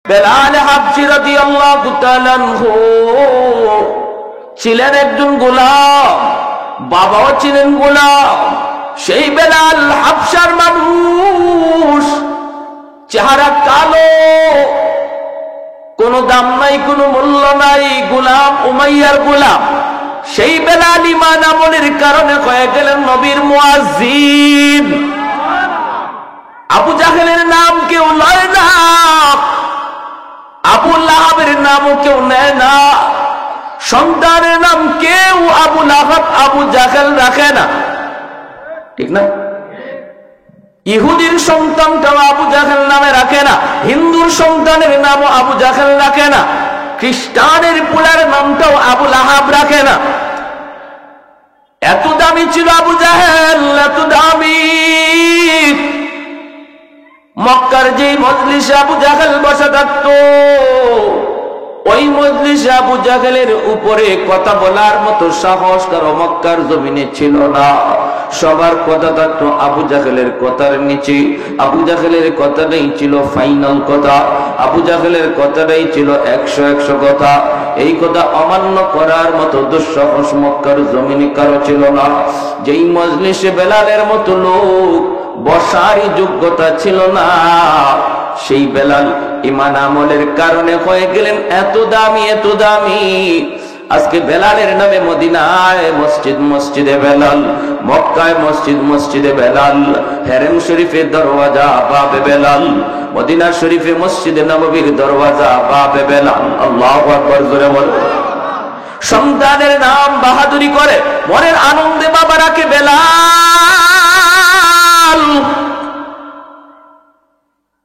বেলাল হাবশী রাদিয়াল্লাহু তাআলা আনহু ছিলেন একজন গোলাম, বাবাও ছিলেন গোলাম। সেই বেলাল হাবশার মানুষ, চেহারা কালো, কোনো দাম নাই, কোনো মূল্য নাই, গোলাম, উমাইয়ার গোলাম। সেই বেলাল ঈমান আমলের কারণে হয়ে গেলেন নবীর মুয়াজ্জিন। আবু জাহেলের নাম কেউ লয় না, আবু লাহাবের নামও কেউ নেয় না, সন্তানের নাম কেউ আবু লাহাব আবু জাহেল রাখে না, ঠিক না? ইহুদির সন্তানটাও আবু জাহেল নামে রাখে না, হিন্দুর সন্তানের নামও আবু জাহেল রাখে না, খ্রিস্টানের পুলার নামটাও আবু লাহাব রাখে না। এত দামি ছিল আবু জাহেল, এত দামি। মক্কার যে মজলিসে আবু জাহেল বসা থাকতো, ওই মজলিসে আবু জাহেলের উপরে কথা বলার মতো সাহস কারো মক্কার জমিনে ছিল না। সবার কথা থাকতো আবু জাহেলের কথার নিচে। আবু জাহেলের কথাটাই ছিল ফাইনাল কথা, আবু জাহেলের কথাটাই ছিল 100 কথা। এই কথা অমান্য করার মতো দুঃসাহস মক্কার জমিনে কারো ছিল না। যেই মজলিসে বেলালের মতো লোক বসারই যোগ্যতা ছিল না, সেই বেলাল ঈমান আমলের কারণে হয়ে গেলেন এত দামি, এত দামি। আজকে বেলালের নামে মদিনায় মসজিদ মসজিদে বেলাল, মক্কায় মসজিদ মসজিদে বেলাল, হেরেম শরীফে দরওয়াজা বাবে বেলাল, মদিনা শরীফে মসজিদে নববীর দরওয়াজা বাবে বেলাল। আল্লাহু আকবার, জোরে বল। সন্তানের নাম বাহাদুরি করে মনের আনন্দে বাবা রাখে বেলাল।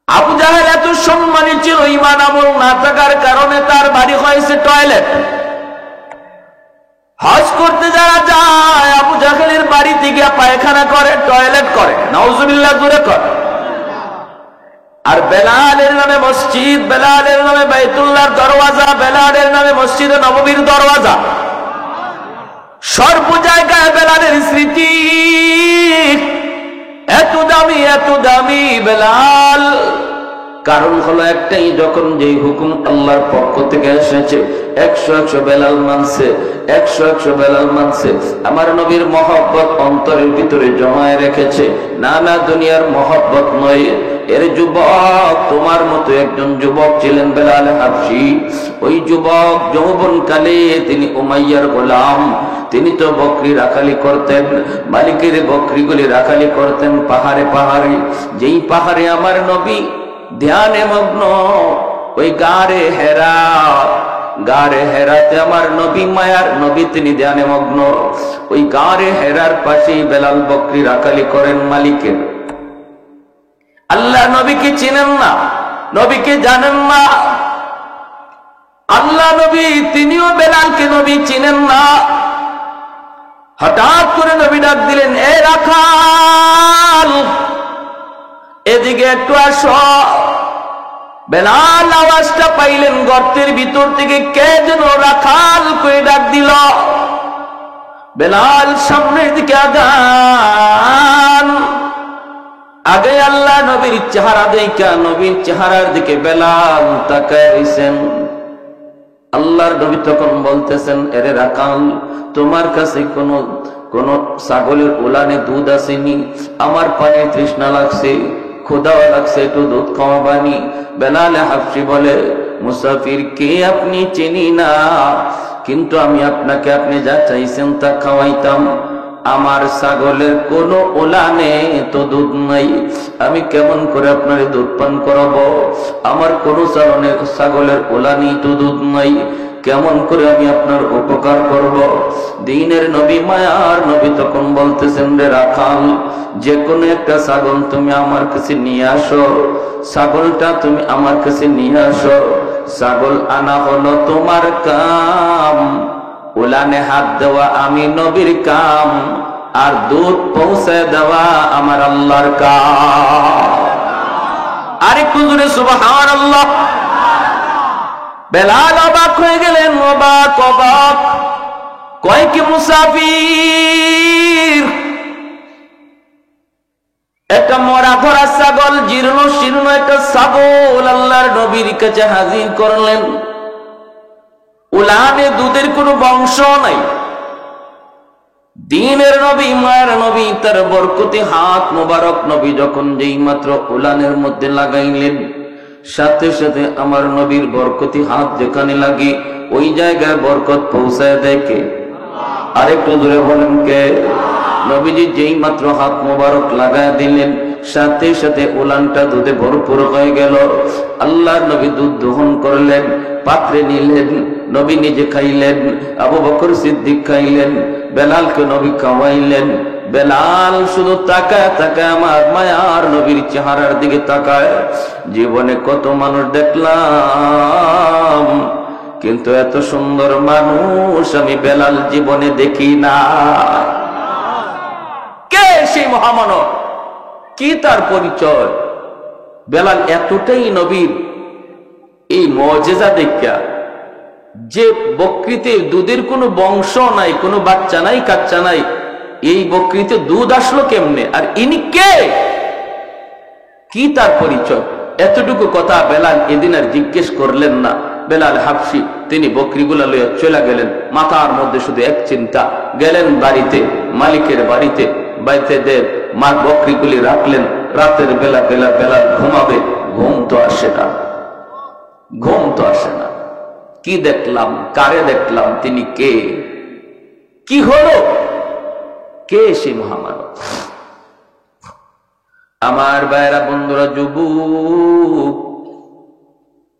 আবু জাহেল এত সম্মানী ছিল, ঈমান আমল না থাকার কারণে তার বাড়ি হয়েছে টয়লেট। হজ করতে যারা যায় আবু জাহেলের বাড়িতে গিয়ে পায়খানা করে, টয়লেট করে, নাউজুবিল্লাহ, জোরে করে। আর বেলালের নামে মসজিদ, বেলালের নামে বাইতুল্লাহর দরওয়াজা, বেলালের নামে মসজিদে নববীর দরওয়াজা, সর্ব জায়গায় বেলালের স্মৃতি। এত দামি, এত দামি বেলাল। কারণ হলো একটাই, যখন যেই হুকুম আল্লাহর পক্ষ থেকে এসেছে 100 বেলাল মানছে, 100 বেলাল মানছে। আমার নবীর মহব্বত অন্তরের ভিতরে জমায় রেখেছে, না না দুনিয়ার মহব্বত নয়। এর যুবক, তোমার মতো একজন যুবক ছিলেন বেলাল হাবশী। ওই যুবক যৌবনকালে তিনি উমাইয়ার গোলাম। তিনি তো বকরি রাখালি করতেন, মালিকের বকরিগুলি রাখালি করতেন পাহাড়ে পাহাড়ে। যেই পাহাড়ে আমার নবী ধ্যানে মগ্ন, ওই গারে হেরা, গারে হেরাতে আমার নবী, মায়ার নবী, তিনি ধ্যানে মগ্ন। ওই গারে হেরার পাশেই বেলাল বকরি রাখালি করেন মালিকের। আল্লাহ নবীকে চিনেন না, নবীকে জানেন না। আল্লাহ নবী তিনিও বেলালকে নবী চিনেন না। হঠাৎ করে নবী ডাক দিলেন, এ রাখাল, এদিকে একটু আসো। বেলাল আওয়াজটা পাইলেন, গর্তের ভিতর থেকে কে যেন রাখাল করে ডাক দিল। বেলাল সামনের দিকে আগান। আগে আল্লাহ নবীর চেহারা দেখা, নবীর চেহারার দিকে বেলাল তাকায় রইছেন। আল্লাহর নবী তখন বলতেছেন, এরে রাখাল, তোমার কাছে কোন ছাগলের উলানে দুধ আসেনি? আমার পানি তৃষ্ণা লাগছে, ক্ষুধাও লাগছে, একটু দুধ খাওয়াবানি। বেলাল হাবশী বলে, মুসাফির কে আপনি চিনি না, কিন্তু আমি আপনাকে আপনি যা চাইছেন তা খাওয়াইতাম। আমার ছাগলের কোনো উলানে তো দুধ নাই, আমি কেমন করে আপনার দুধ পান করাবো? আমার কোনো ছাগলের উলানি তো দুধ নাই, কেমন করে আমি আপনার উপকার করব? দ্বীনের নবী, মায়ার নবী তখন বলতেছেন, রে রাখাল, যে কোনো একটা ছাগল তুমি আমার কাছে নিয়ে আসো, ছাগলটা তুমি আমার কাছে নিয়ে আসো। ছাগল আনা হলো তোমার কাম, উলানে হাত দেওয়া আমি নবীর কাম, আর দুধ পৌঁছায় দেওয়া আমার আল্লাহর কাম। আরেকটু জোরে সুবহানাল্লাহ। বেলাল অবাক হয়ে গেলেন, অবাক অবাক। কয় কি মুসাফির, একটা মরা ধরা ছাগল, জীর্ণ শীর্ণ একটা ছাগল আল্লাহর নবীর কাছে হাজির করলেন। উলানে দুধের কোনো বংশ নাই, দিনের নবী, মায়ের নবী, তার বরকতি হাত মোবারক নবী যখন যেই মাত্র উলানের মধ্যে লাগাইলেন, সাথে সাথে আমার নবীর বরকতি হাত যেখানে লাগে ওই জায়গায় বরকত পৌঁছায় দেয় কে? আরেকটু দূরে বলেন কে? নবীজি যেই মাত্র হাত মোবারক লাগায় দিলেন, সাথে সাথে উলানটা দুধে ভরপুর হয়ে গেল। আল্লাহর নবী দুধ দহন করলেন, পাত্রে নিলেন, নবী নিজে খাইলেন, আবু বকর সিদ্দিক খাইলেন, বেলালকে নবী খাওয়াইলেন। বেলাল শুধু তাকায় তাকায় আমার মায়ার নবীর চেহারার দিকে তাকায়। জীবনে কত মানুষ দেখলাম, কিন্তু এত সুন্দর মানুষ আমি বেলাল জীবনে দেখি না। কে সেই মহামানব? কি তার পরিচয়? বেলাল এতটাই নবীর এই মুজিজা দেখা, যে বকরিতে দুধের কোনো বংশ নাই, কোনো বাচ্চা নাই, কাচ্চা নাই, এই বকরিতে দুধ আসলো কেমনে? আর ইনি কে? কি তার পরিচয়? এতটুকু কথা বেলাল এদিন আর জিজ্ঞেস করলেন না। বেলাল হাবশি তিনি বকরিগুলা লইয়া চলে গেলেন, মাথার মধ্যে শুধু এক চিন্তা। গেলেন বাড়িতে, মালিকের বাড়িতে, বাড়িতে দেব মা বকরিগুলি রাখলেন। রাতের বেলা বেলাল ঘুমাবে, ঘুম তো আসে না, ঘুম তো আসে না। কি দেখলাম, কারে দেখলাম, তিনি কে? কি হলো? কে সেই মহামানব? আমার ভাইরা, বন্ধুরা, যুবক,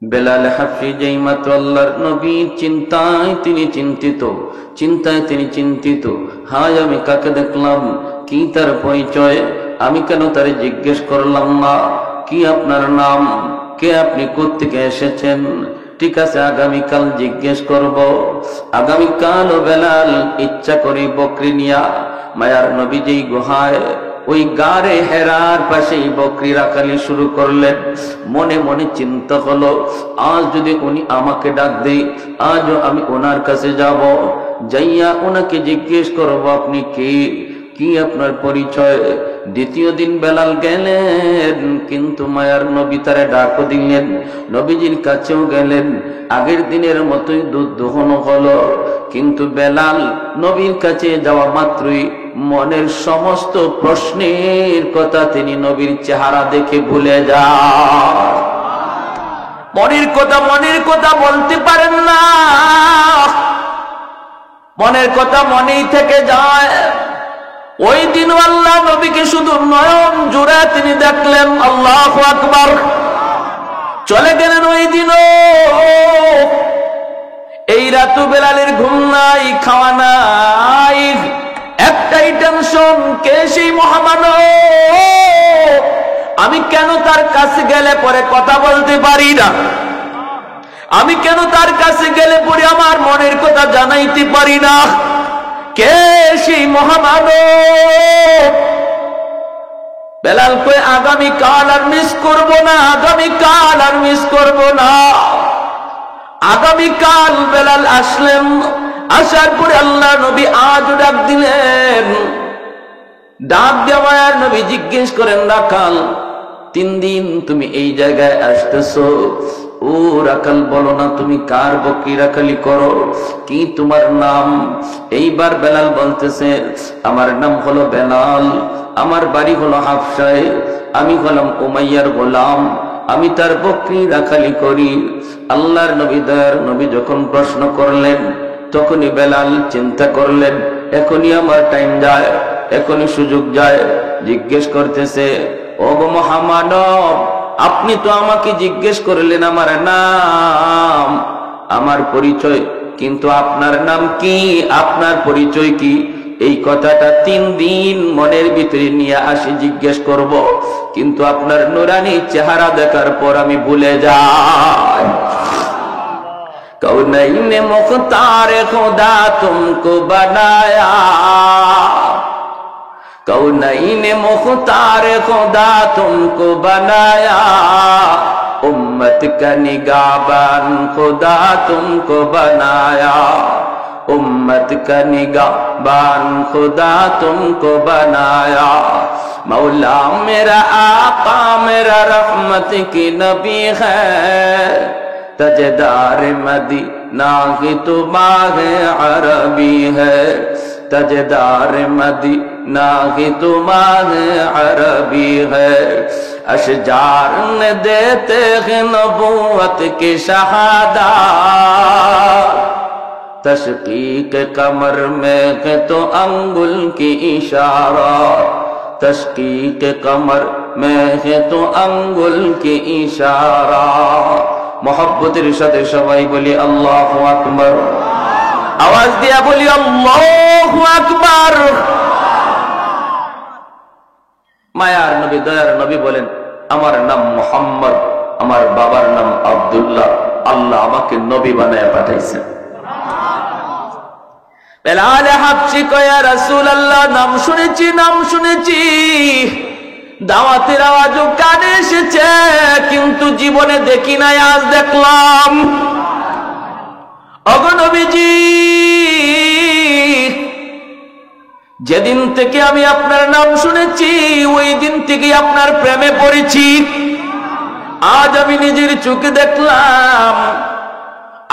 বেলাল হাবশি যেই মাত্র আল্লাহর নবীর চিন্তায় তিনি চিন্তিত, চিন্তায় তিনি চিন্তিত। হায় আমি কাকে দেখলাম, কি তার পরিচয়, আমি কেন তারে জিজ্ঞেস করলাম না? কি আপনার নাম, কে আপনি, কোত্থেকে এসেছেন? ঠিক আছে, আগামীকাল জিজ্ঞেস করব। আগামীকাল বেলাল ইচ্ছা করি বকরি নিয়া মায়ার নবী যেই গুহায়, ওই গারে হেরার পাশেই বকরি রাখালি শুরু করলেন। মনে মনে চিন্তা হলো, আজ যদি উনি আমাকে ডাক দেয়, আজও আমি ওনার কাছে যাব, যাইয়া ওনাকে জিজ্ঞেস করব আপনি কে, কি আপনার পরিচয়। দ্বিতীয় দিন বেলাল গেলেন, কিন্তু মায়ার নবী তারে ডাকও দিলেন, নবীজির কাছেও গেলেন। আগের দিনের মতোই দুধ দহন হলো, কিন্তু বেলাল নবীর কাছে যাওয়া মাত্রই মনের সমস্ত প্রশ্নের কথা তিনি নবীর চেহারা দেখে ভুলে যান। মনের কথা বলতে পারেন না, মনের কথা মনেই থেকে যায়। ওই দিন আল্লাহ নবীকে শুধু নয়ন জুড়ে তিনি দেখলেন। আল্লাহু আকবার। চলে গেলেন ওই দিনও। এই রাতু বেলালের ঘুম নাই, খাওয়া নাই, একটাই টেনশন, কে সেই মহামানব? আমি কেন তার কাছে গেলে পরে কথা বলতে পারি না? আমি কেন তার কাছে গেলে পরে আমার মনের কথা জানাইতে পারি না? কে সেই মহামানব? বেলাল কই, আগামীকাল আর মিস করব না, আগামীকাল আর মিস করব না। আগামীকাল বেলাল আসলেন। আসার পরে আল্লাহ নবী আজ ডাক দিলেন। ডাক দেওয়ার নবী জিজ্ঞেস করেন, রাখাল, 3 দিন তুমি এই জায়গায় আসতেছো, ও রাখাল বলো না তুমি কার বকরি রাখালি করো, কি তোমার নাম? এইবার বেলাল বলতেছে, আমার নাম হলো বেলাল, আমার বাড়ি হলো হাবশায়, আমি হলাম উমাইয়ার গোলাম, আমি তার বকরি রাখালি করি। আল্লাহর নবী, দয়ার নবী যখন প্রশ্ন করলেন, তখনই বেলাল চিন্তা করলেন, এখনই আমার টাইম যায়, এখনই সুযোগ যায়। জিজ্ঞেস করতেছে, ও গো মহামানব, আপনি তো আমাকে জিজ্ঞেস করলেন আমার নাম, আমার পরিচয়, কিন্তু আপনার নাম কি, আপনার পরিচয় কি? এই কথাটা 3 দিন মনের ভিতরে নিয়ে আসি জিজ্ঞেস করব, কিন্তু আপনার নুরানি চেহারা দেখার পর আমি ভুলে যাই। কৌনৈন মুখতার খোদা তুমকো বানায়া, कौनैन मुख्तार खुदा तुमको बनाया, उम्मत का निगाहबान खुदा तुमको बनाया, उम्मत का निगाहबान खुदा तुमको बनाया। मौला मेरा आका मेरा रहमत की नबी है, तजदार मदीना की तो माह अरबी है, तजदार मदीना की तो माह अरबी है। अशजार ने देते हैं नबूवत की शहादत, तशकीक कमर में है तो अंगुल की इशारा, तशकीक कमर में है तो अंगुल की इशारा। मोहब्बतेर साथे सबाई बोली अल्लाहु আকবার, आवाज दिया बोली अल्लाहु আকবার। मायार नबी दयार नबी बोलेन আমার নাম মোহাম্মদ, আমার বাবার নাম আব্দুল্লাহ, আল্লাহ আমাকে নবী বানায় পাঠাইছেন। বেলাল হাবশী কয় ইয়া রাসূলুল্লাহ, নাম শুনেছি নাম শুনেছি, দাওয়াতের আওয়াজও কানে এসেছে, কিন্তু জীবনে দেখি নাই, আজ দেখলাম। ওগো নবীজি, যেদিন থেকে আমি আপনার নাম শুনেছি ওই দিন থেকে আপনার প্রেমে পড়েছি। আজ আমি নিজের চোখে দেখলাম,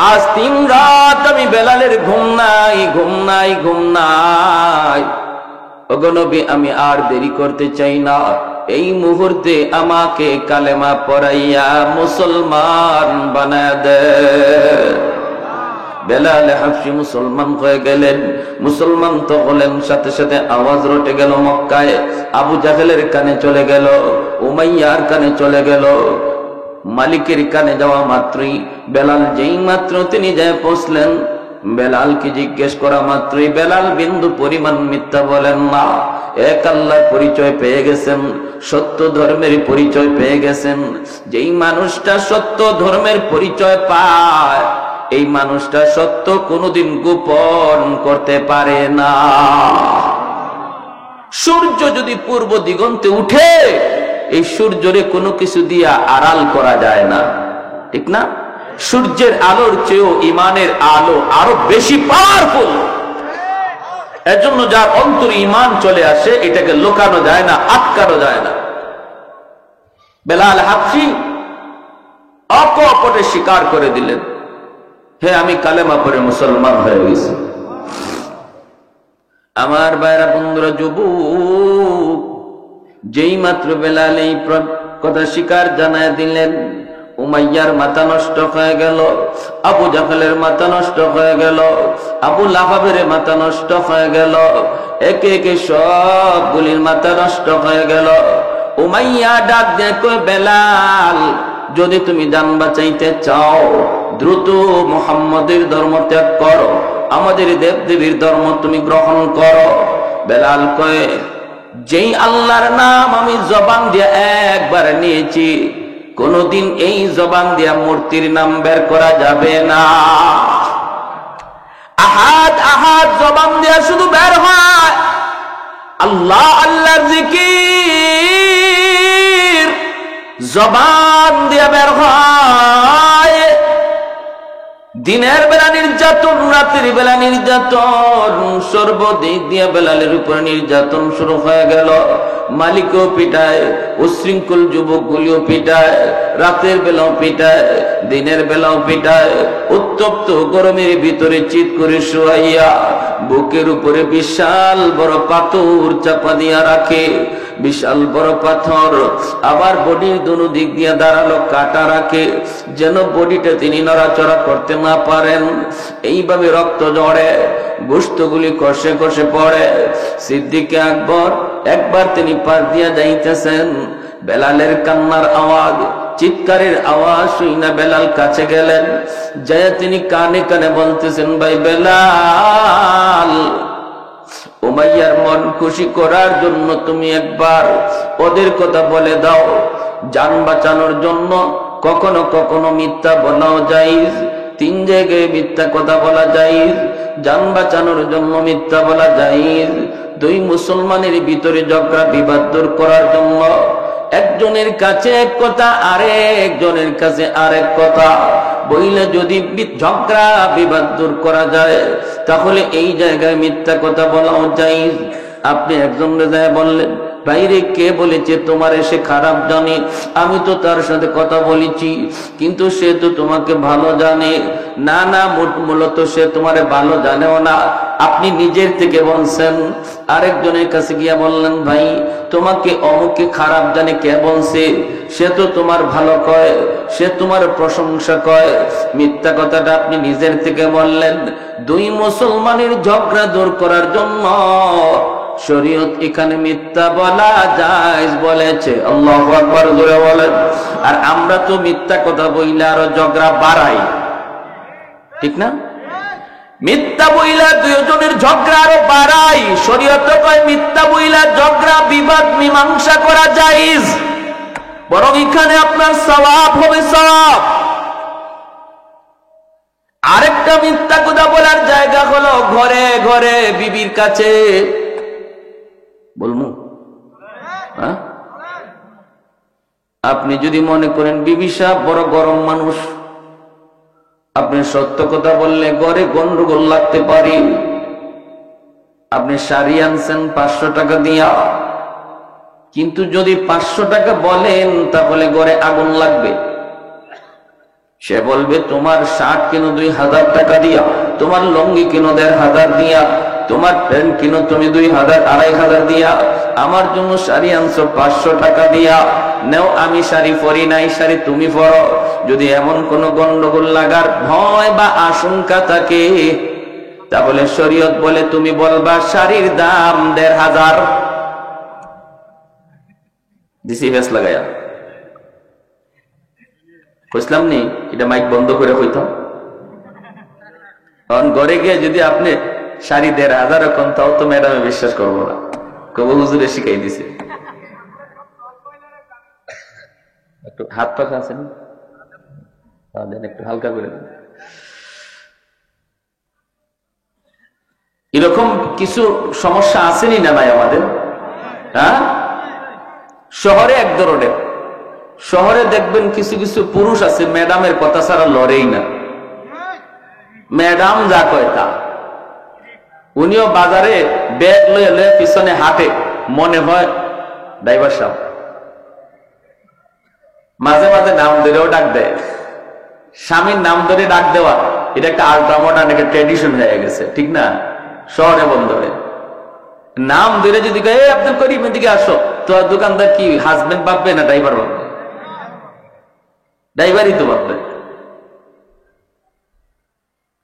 আজ 3 রাত আমি বেলালের ঘুম নাই ঘুম নাই ঘুম নাই। ওগো নবী, আমি আর দেরি করতে চাই না, এই মুহূর্তে আমাকে কালেমা পড়াইয়া মুসলমান বানায় দে। বেলাল হাবশী মুসলমান হয়ে গেলেন। মুসলমান তো হলেন, সাথে সাথে আওয়াজ রটে গেল মক্কায়, আবু জাহেলের কানে চলে গেল, উমাইয়ার কানে চলে গেল। মালিকের কানে যাওয়া মাত্রই বেলাল যেই মাত্র তিনি যায় পৌঁছলেন, বেলালকে জিজ্ঞেস করা মাত্রই বেলাল বিন্দু পরিমাণ মিথ্যা বলেন না। এক আল্লাহর পরিচয় পেয়ে গেছেন, সত্য ধর্মের পরিচয় পেয়ে গেছেন। যেই মানুষটা সত্য ধর্মের পরিচয় পায়, এই মানুষটা সত্য কোনোদিন গোপন করতে পারে না। সূর্য যদি পূর্ব দিগন্তে উঠে, এই সূর্যরে কোনো কিছু দিয়া আড়াল করা যায় না, ঠিক না? সূর্যের আলোর চেয়েও ইমানের আলো আরো বেশি পাওয়ারফুল। এজন্য যার অন্তরে ইমান চলে আসে, এটাকে লুকানো যায় না, আটকানো যায় না। বেলাল হাবশী অকপটে স্বীকার করে দিলেন, হে আমি কালেমা পড়ে মুসলমান হয়ে গেছি। আমার ভাইরা বন্ধুরা, যুবক, যেই মাত্র বেলাল এই কথা স্বীকার জানায় দিলেন, উমাইয়ার মাথা নষ্ট হয়ে গেল, আবু জাহেলের মাথা নষ্ট হয়ে গেল, আবু লাহাবের মাথা নষ্ট হয়ে গেল, একে একে সবগুলির মাথা নষ্ট হয়ে গেল। উমাইয়া ডাক দিয়ে কয়, বেলাল, যদি তুমি জান বাঁচাইতে চাও দ্রুত মুহাম্মদের ধর্ম ত্যাগ করো, আমাদের দেব দেবীর ধর্ম তুমি গ্রহণ করো। বেলাল কয়, যেই আল্লাহর নাম আমি জবান দিয়ে একবার নিয়েছি, কোনদিন এই জবান দিয়া মূর্তির নাম বের করা যাবে না। আহাদ আহাদ জবান দিয়া শুধু বের হয়, আল্লাহ আল্লাহর জিকির জবান দিয়া বের হয়। দিনের বেলা নির্যাতন, রাতের বেলা নির্যাতন, সর্বদিক দিয়ে বেলালের উপর নির্যাতন শুরু হয়ে গেল। মালিকও পিটায়, উশৃঙ্খল যুবকগুলিও পিটায়, রাতের বেলাও পিটায়, দিনের বেলাও পিটায়। উত্তপ্ত গরমের ভিতরে চিৎ করে শুয়াইয়া বুকের উপরে বিশাল বড় পাথর চাপা দিয়া রাখে, বিশাল বড় পাথর। আবার বডির দুনো দিক দিয়ে দাঁড়ালো কাটা রাখে, যেন বডিটা তিনি নড়াচড়া করতে না পারেন। এইভাবে রক্ত ঝরে, গোশতগুলি কষে কষে পড়ে। সিদ্দিক আকবর একবার তিনি পাশ দিয়া যাইতেছেন, বেলালের কান্নার আওয়াজ, চিৎকারের আওয়াজ শুইনা বেলাল কাছে গেলেন। যায় তিনি কানে কানে বলতেছেন, ভাই বেলাল, উমাইয়ার মন খুশি করার জন্য তুমি একবার ওদের কথা বলে দাও। জান বাঁচানোর জন্য কখনো কখনো মিথ্যা বলাও জায়েজ, 3 জায়গায় মিথ্যা কথা বলা জায়েজ। জান বাঁচানোর জন্য মিথ্যা বলা জায়েজ। 2 মুসলমানের ভিতরে ঝগড়া বিবাদ দূর করার জন্য একজনের কাছে এক কথা, আরেকজনের কাছে আরেক কথা বইলে যদি ঝগড়া বিবাদ দূর করা যায়, তাহলে এই জায়গায় মিথ্যা কথা বলাও জায়েজ। আপনি একজনের যায় বললেন, বাইরে কে বলেছে তোমার সে খারাপ জানে? আমি তো তার সাথে কথা বলেছি, কিন্তু সে তো তোমাকে ভালো জানে। না না, মূলত সে তোমারে ভালো জানেও না, আপনি নিজের থেকে বলছেন। আরেকজনের কাছে গিয়া বললেন, ভাই তোমাকে অমুকে খারাপ জানে, কে বলছে? সে তো তোমার ভালো কয়, সে তোমার প্রশংসা কয়। মিথ্যা কথাটা আপনি নিজের থেকে বললেন। দুই মুসলমানের ঝগড়া দূর করার জন্য শরীয়ত এখানে মিথ্যা বলা জায়েজ বলেছে। আল্লাহু আকবার, জোরে বলেন। আর আমরা তো মিথ্যা কথা বইলে আরো ঝগড়া বাড়াই, ঠিক না? মিথ্যা বইলা দুইজনের ঝগড়া আরো বাড়াই। শরীয়ত কয় মিথ্যা বইলা ঝগড়া বিবাদ মীমাংসা করা জায়েজ, বরং এখানে আপনার সওয়াব হবে, সওয়াব। আরেকটা মিথ্যা কথা বলার জায়গা হলো ঘরে ঘরে বিবির কাছে। বলমু? হ্যাঁ, আপনি যদি মনে করেন বিবি সাহেব বড় গরম মানুষ, আপনি সত্য কথা বললে ঘরে গন্ডগোল লাগতে পারে। আপনি শাড়ি আনছেন 500 টাকা দিয়া, কিন্তু যদি 500 টাকা বলেন তাহলে ঘরে আগুন লাগবে। সে বলবে তোমার শার্ট কেন 2000 টাকা দিয়া, তোমার লুঙ্গি কেন 1500 দিয়া, তোমার প্যান্ট কেন তুমি 2000 2500 দিয়া, আমার জন্য শাড়ি আনছো 500 টাকা দিয়া। নেও, আমি শাড়ি পরি নাই, শাড়ি তুমি পরো। যদি এমন কোন গন্ডগোল লাগার ভয় বা আশঙ্কা থাকে, তাহলে শরীয়ত বলে তুমি বলবা শাড়ির দাম 1500 দিছি। বেশ লাগাইয়া বুঝলাম নি, এটা মাইক বন্ধ করে হইতাম। কারণ ঘরে গিয়ে যদি আপনি শাড়ি 1500 এখন, তাও তো ম্যাডামে বিশ্বাস করবো না, কবু হুজুরে শিখাই দিছে। একটু হাত পাখা আছেন, একটু হালকা করে দেন। এরকম কিছু সমস্যা আসেনি না ভাই আমাদের? হ্যাঁ, শহরে এক ধরনের, শহরে দেখবেন কিছু কিছু পুরুষ আছে ম্যাডামের কথা ছাড়া লড়েই না। ম্যাডাম যা কয় তা। উনিও বাজারে ব্যাগ লয়ে লয়ে পিছনে হাঁটে, মনে হয় ড্রাইভার সাহেব। মাঝে মাঝে নাম ধরেও ডাক দেয়। স্বামীর নাম ধরে ডাক দেওয়া এটা একটা আল্ট্রা মডার্ন, একটা ট্রেডিশন হয়ে গেছে, ঠিক না? শহরে বন্ধ হয়ে নাম ধরে যদি কয় আব্দুল করিম এদিকে আসো, তো দোকানদার কি হাজবেন্ড ভাববে না ড্রাইভার ভাববে? ড্রাইভারই তো ভাববে।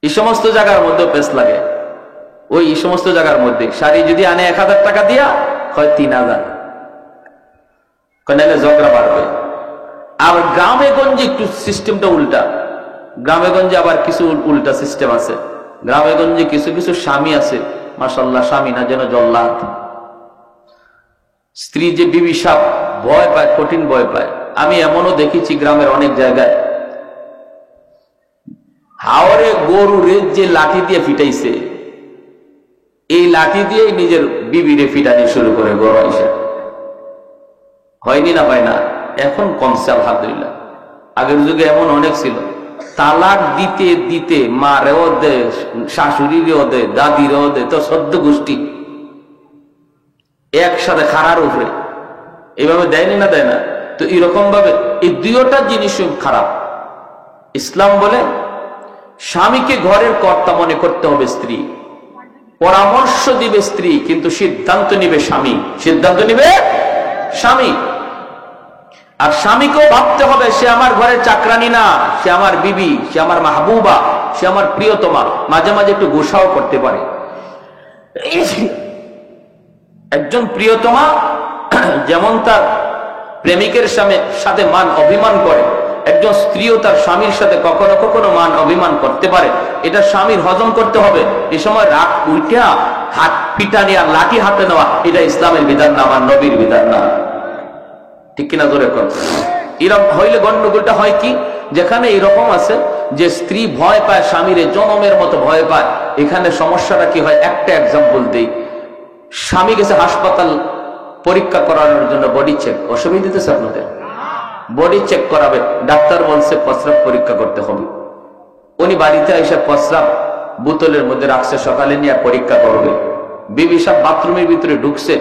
এই সমস্ত জায়গার মধ্যে পেস লাগে। ওই সমস্ত জায়গার মধ্যে শাড়ি যদি আনে 1000 টাকা দিয়া, হয় 3000, নাহলে ঝগড়া বাড়বে। আর গ্রামে গঞ্জে একটু সিস্টেমটা উল্টা। গ্রামে গঞ্জে আবার কিছু উল্টা সিস্টেম আছে। গ্রামে গঞ্জে কিছু কিছু স্বামী আছে, মাশাআল্লাহ, স্বামী না যেন জল্লাদ। স্ত্রী যে বিবি সাপ ভয় পায়, কঠিন ভয় পায়। আমি এমনও দেখেছি গ্রামের অনেক জায়গায়, হাওরে গরু রেজ যে লাঠি দিয়ে ফিটাইছে, এই লাঠি দিয়ে নিজের বিবিরে ফিটানি শুরু করে গরু এসে। হয়নি না, হয় না? এখন কমছে আলহামদুলিল্লাহ। আগের যুগে এমন অনেক ছিল, তালাক দিতে দিতে মারেও দে, শাশুড়িরেও দে, দাদিরেও দে, তো সদ্য গোষ্ঠী একসাথে খারার উপরে এইভাবে দেয়নি না, দেয় না? তো এরকম ভাবে এই দুইটা জিনিস খারাপ। ইসলাম বলে স্বামীকে ঘরের কর্তা মনে করতে হবে স্ত্রী, পরামর্শ দিবে স্ত্রী, কিন্তু সিদ্ধান্ত নিবে স্বামী। সিদ্ধান্ত নিবে স্বামী। আর স্বামীকেও ভাবতে হবে সে আমার ঘরের চাকরানি না, সে আমার বিবি, সে আমার মাহবুবা, সে আমার প্রিয়তমা। মাঝে মাঝে একটু গোসাও করতে পারে। একজন প্রিয়তমা যেমন তার প্রেমিকের সাথে মান অভিমান করে, একজন স্ত্রীও তার স্বামীর সাথে কখনো কখনো মান অভিমান করতে পারে। এটা স্বামীর হজম করতে হবে। এই সময় রাগ উঠা হাত পিটানি আর লাঠি হাতে নেওয়া, এটা ইসলামের বিধান না, আমার নবীর বিধান না, ঠিক কিনা? জোরে কর। এরকম হইলে গন্ডগোলটা হয় কি, যেখানে এরকম আছে যে স্ত্রী ভয় পায় স্বামীরে, জনমের মতো ভয় পায়, এখানে সমস্যাটা কি হয়? একটা এক্সাম্পল দেই। স্বামী গেছে হাসপাতাল পরীক্ষা করানোর জন্য, বডি চেক। অসুবিধা দিতেছে আপনাদের? বডি চেক করাবে, ডাক্তার বলছে প্রস্রাব পরীক্ষা করতে হবে। উনি বাড়িতে এসে প্রস্রাব বোতলের মধ্যে রাখছে, সকালে নিয়ে পরীক্ষা করবে। বিবি সাহেব বাথরুমের ভিতরে ঢুকছে,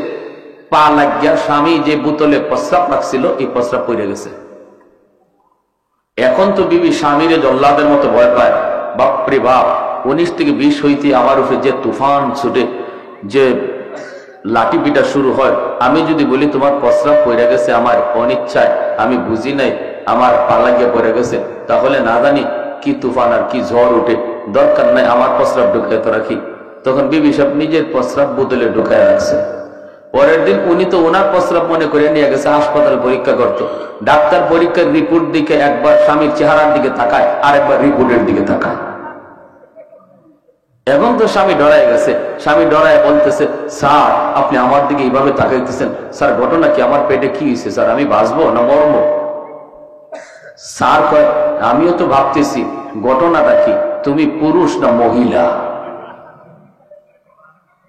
পা লাগিয়া স্বামী যে বোতলে প্রস্রাব রাখছিল এই প্রস্রাব পড়ে গেছে। এখন তো বিবি স্বামীরে জল্লাদের মতো ভয় পায়, বাপরে বাপ 19 থেকে 20 হইতে আমার উপরে যে তুফান ছুটে, যে লাঠি পিটা শুরু হয়। আমি যদি বলি তোমার প্রস্রাব পড়ে গেছে আমার অনিচ্ছায়, আমি বুঝি নাই, আমার পা লাগিয়া পড়ে গেছে, তাহলে না জানি কি তুফান আর কি ঝড় উঠে। দরকার নাই আমার প্রস্রাব ঢুকায় তো রাখি। তখন বিবি সব নিজের প্রস্রাব বোতলে ঢুকায় রাখছে। পরের দিন উনি তো ওনার প্রস্রাব মনে করে নিয়ে গেছে হাসপাতাল পরীক্ষা করত। ডাক্তার পরীক্ষার রিপোর্ট দিকে একবার স্বামীর চেহারার দিকে তাকায়, আর একবার রিপোর্টের দিকে তাকায়। এখন তো স্বামী ডরায় গেছে। স্বামী ডরায় বলতেছে, স্যার আপনি আমার দিকে এইভাবে তাকাইতেছেন, স্যার ঘটনা কি? আমার পেটে কি হয়েছে স্যার? আমি বাঁচবো না মরবো? স্যার কয়, আমিও তো ভাবতেছি ঘটনাটা কি, তুমি পুরুষ না মহিলা?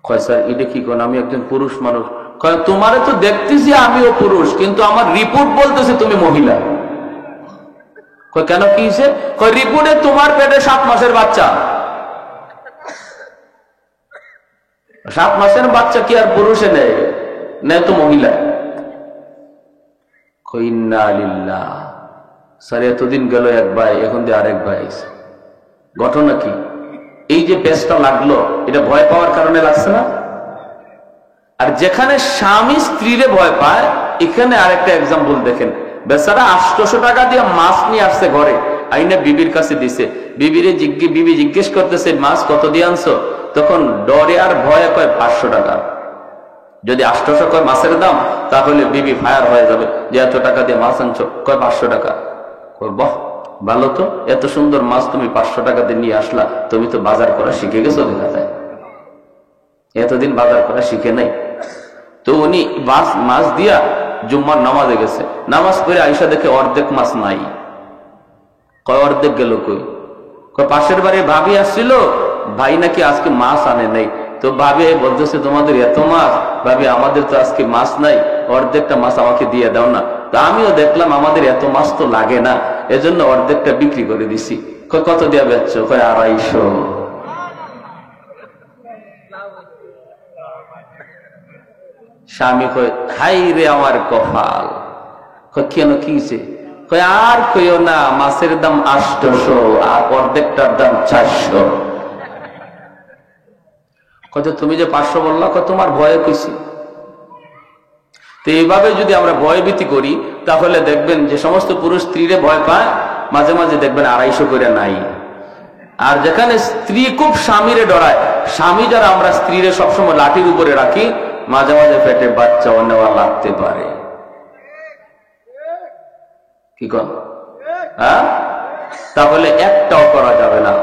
কয় স্যার এটা কি কোন? আমি একজন পুরুষ মানুষ। কয় তোমারে তো দেখতেছি আমিও পুরুষ, কিন্তু আমার রিপোর্ট বলতেছে তুমি মহিলা। কয় কেন, কি হয়েছে? কয় রিপোর্টে তোমার পেটে 7 মাসের বাচ্চা। 7 মাসের বাচ্চা কি আর পুরুষে নেই? নেই তো মহিলা। কয় ইন্না লিল্লাহ। স্যার এতদিন গেল এক ভাই, এখন দিয়ে আরেক ভাই আইছে। ঘটনা কি? এই যে পেঁচটা লাগলো, এটা ভয় পাওয়ার কারণে লাগছে না? আর যেখানে স্বামী স্ত্রীরে ভয় পায়, এখানে আরেকটা এক্সাম্পল দেখেন। বেচারা 800 টাকা দিয়ে মাছ নিয়ে আসছে ঘরে, আইনে বিবির কাছে দিছে। বিবি জিজ্ঞেস করতেছে মাছ কত দিয়ে আনছো? তখন ডরে আর ভয়ে কয় 500 টাকা। যদি 800 কয় মাছের দাম, তাহলে বিবি ফায়ার হয়ে যাবে যে এত টাকা দিয়ে মাছ আনছো। কয় 500 টাকা। বাহ ভালো তো, এত সুন্দর মাছ তুমি 500 টাকা দিয়ে নিয়ে আসলা, তুমি তো বাজার করা শিখে গেছো দেখা যায়। এতদিন বাজার করা শিখে নাই। তো উনি মাছ দিয়া জুম্মার নামাজে গেছে। নামাজ পড়ে আইসা দেখে অর্ধেক মাছ নাই। কয় অর্ধেক গেল কই? কয় পাশের বাড়ি ভাবি আসছিল, ভাই নাকি আজকে মাছ আনে নাই। তো ভাবি বলতেছে তোমাদের এত মাছ? ভাবি আমাদের তো আজকে মাছ নাই, অর্ধেকটা মাছ আমাকে দিয়ে দাও না। তো আমিও দেখলাম আমাদের এত মাছ তো লাগে না, এজন্য অর্ধেকটা বিক্রি করে দিছি। কত দিয়া বেচছো? কয় 250। স্বামী কয় হাই রে আমার কপাল। কয় কেন, কি হয়েছে? কয় আর কইও না, মাছের দাম 800 আর অর্ধেকটার দাম 400। কত তুমি যে 500 বললা? কয় তোমার ভয়ে কইছি। তো এইভাবে যদি আমরা ভয়ভীতি করি, তাহলে দেখবেন যে সমস্ত পুরুষ স্ত্রীরে ভয় পায়, মাঝে মাঝে দেখবেন 250 করে নাই। আর যেখানে স্ত্রী খুব স্বামীরে ডরায়, স্বামী যারা আমরা স্ত্রীরে সবসময় লাঠির উপরে রাখি, মাঝে মাঝে পেটে বাচ্চাও নেওয়া লাগতে পারে। কি কন? হ্যাঁ, তাহলে একটাও করা যাবে না।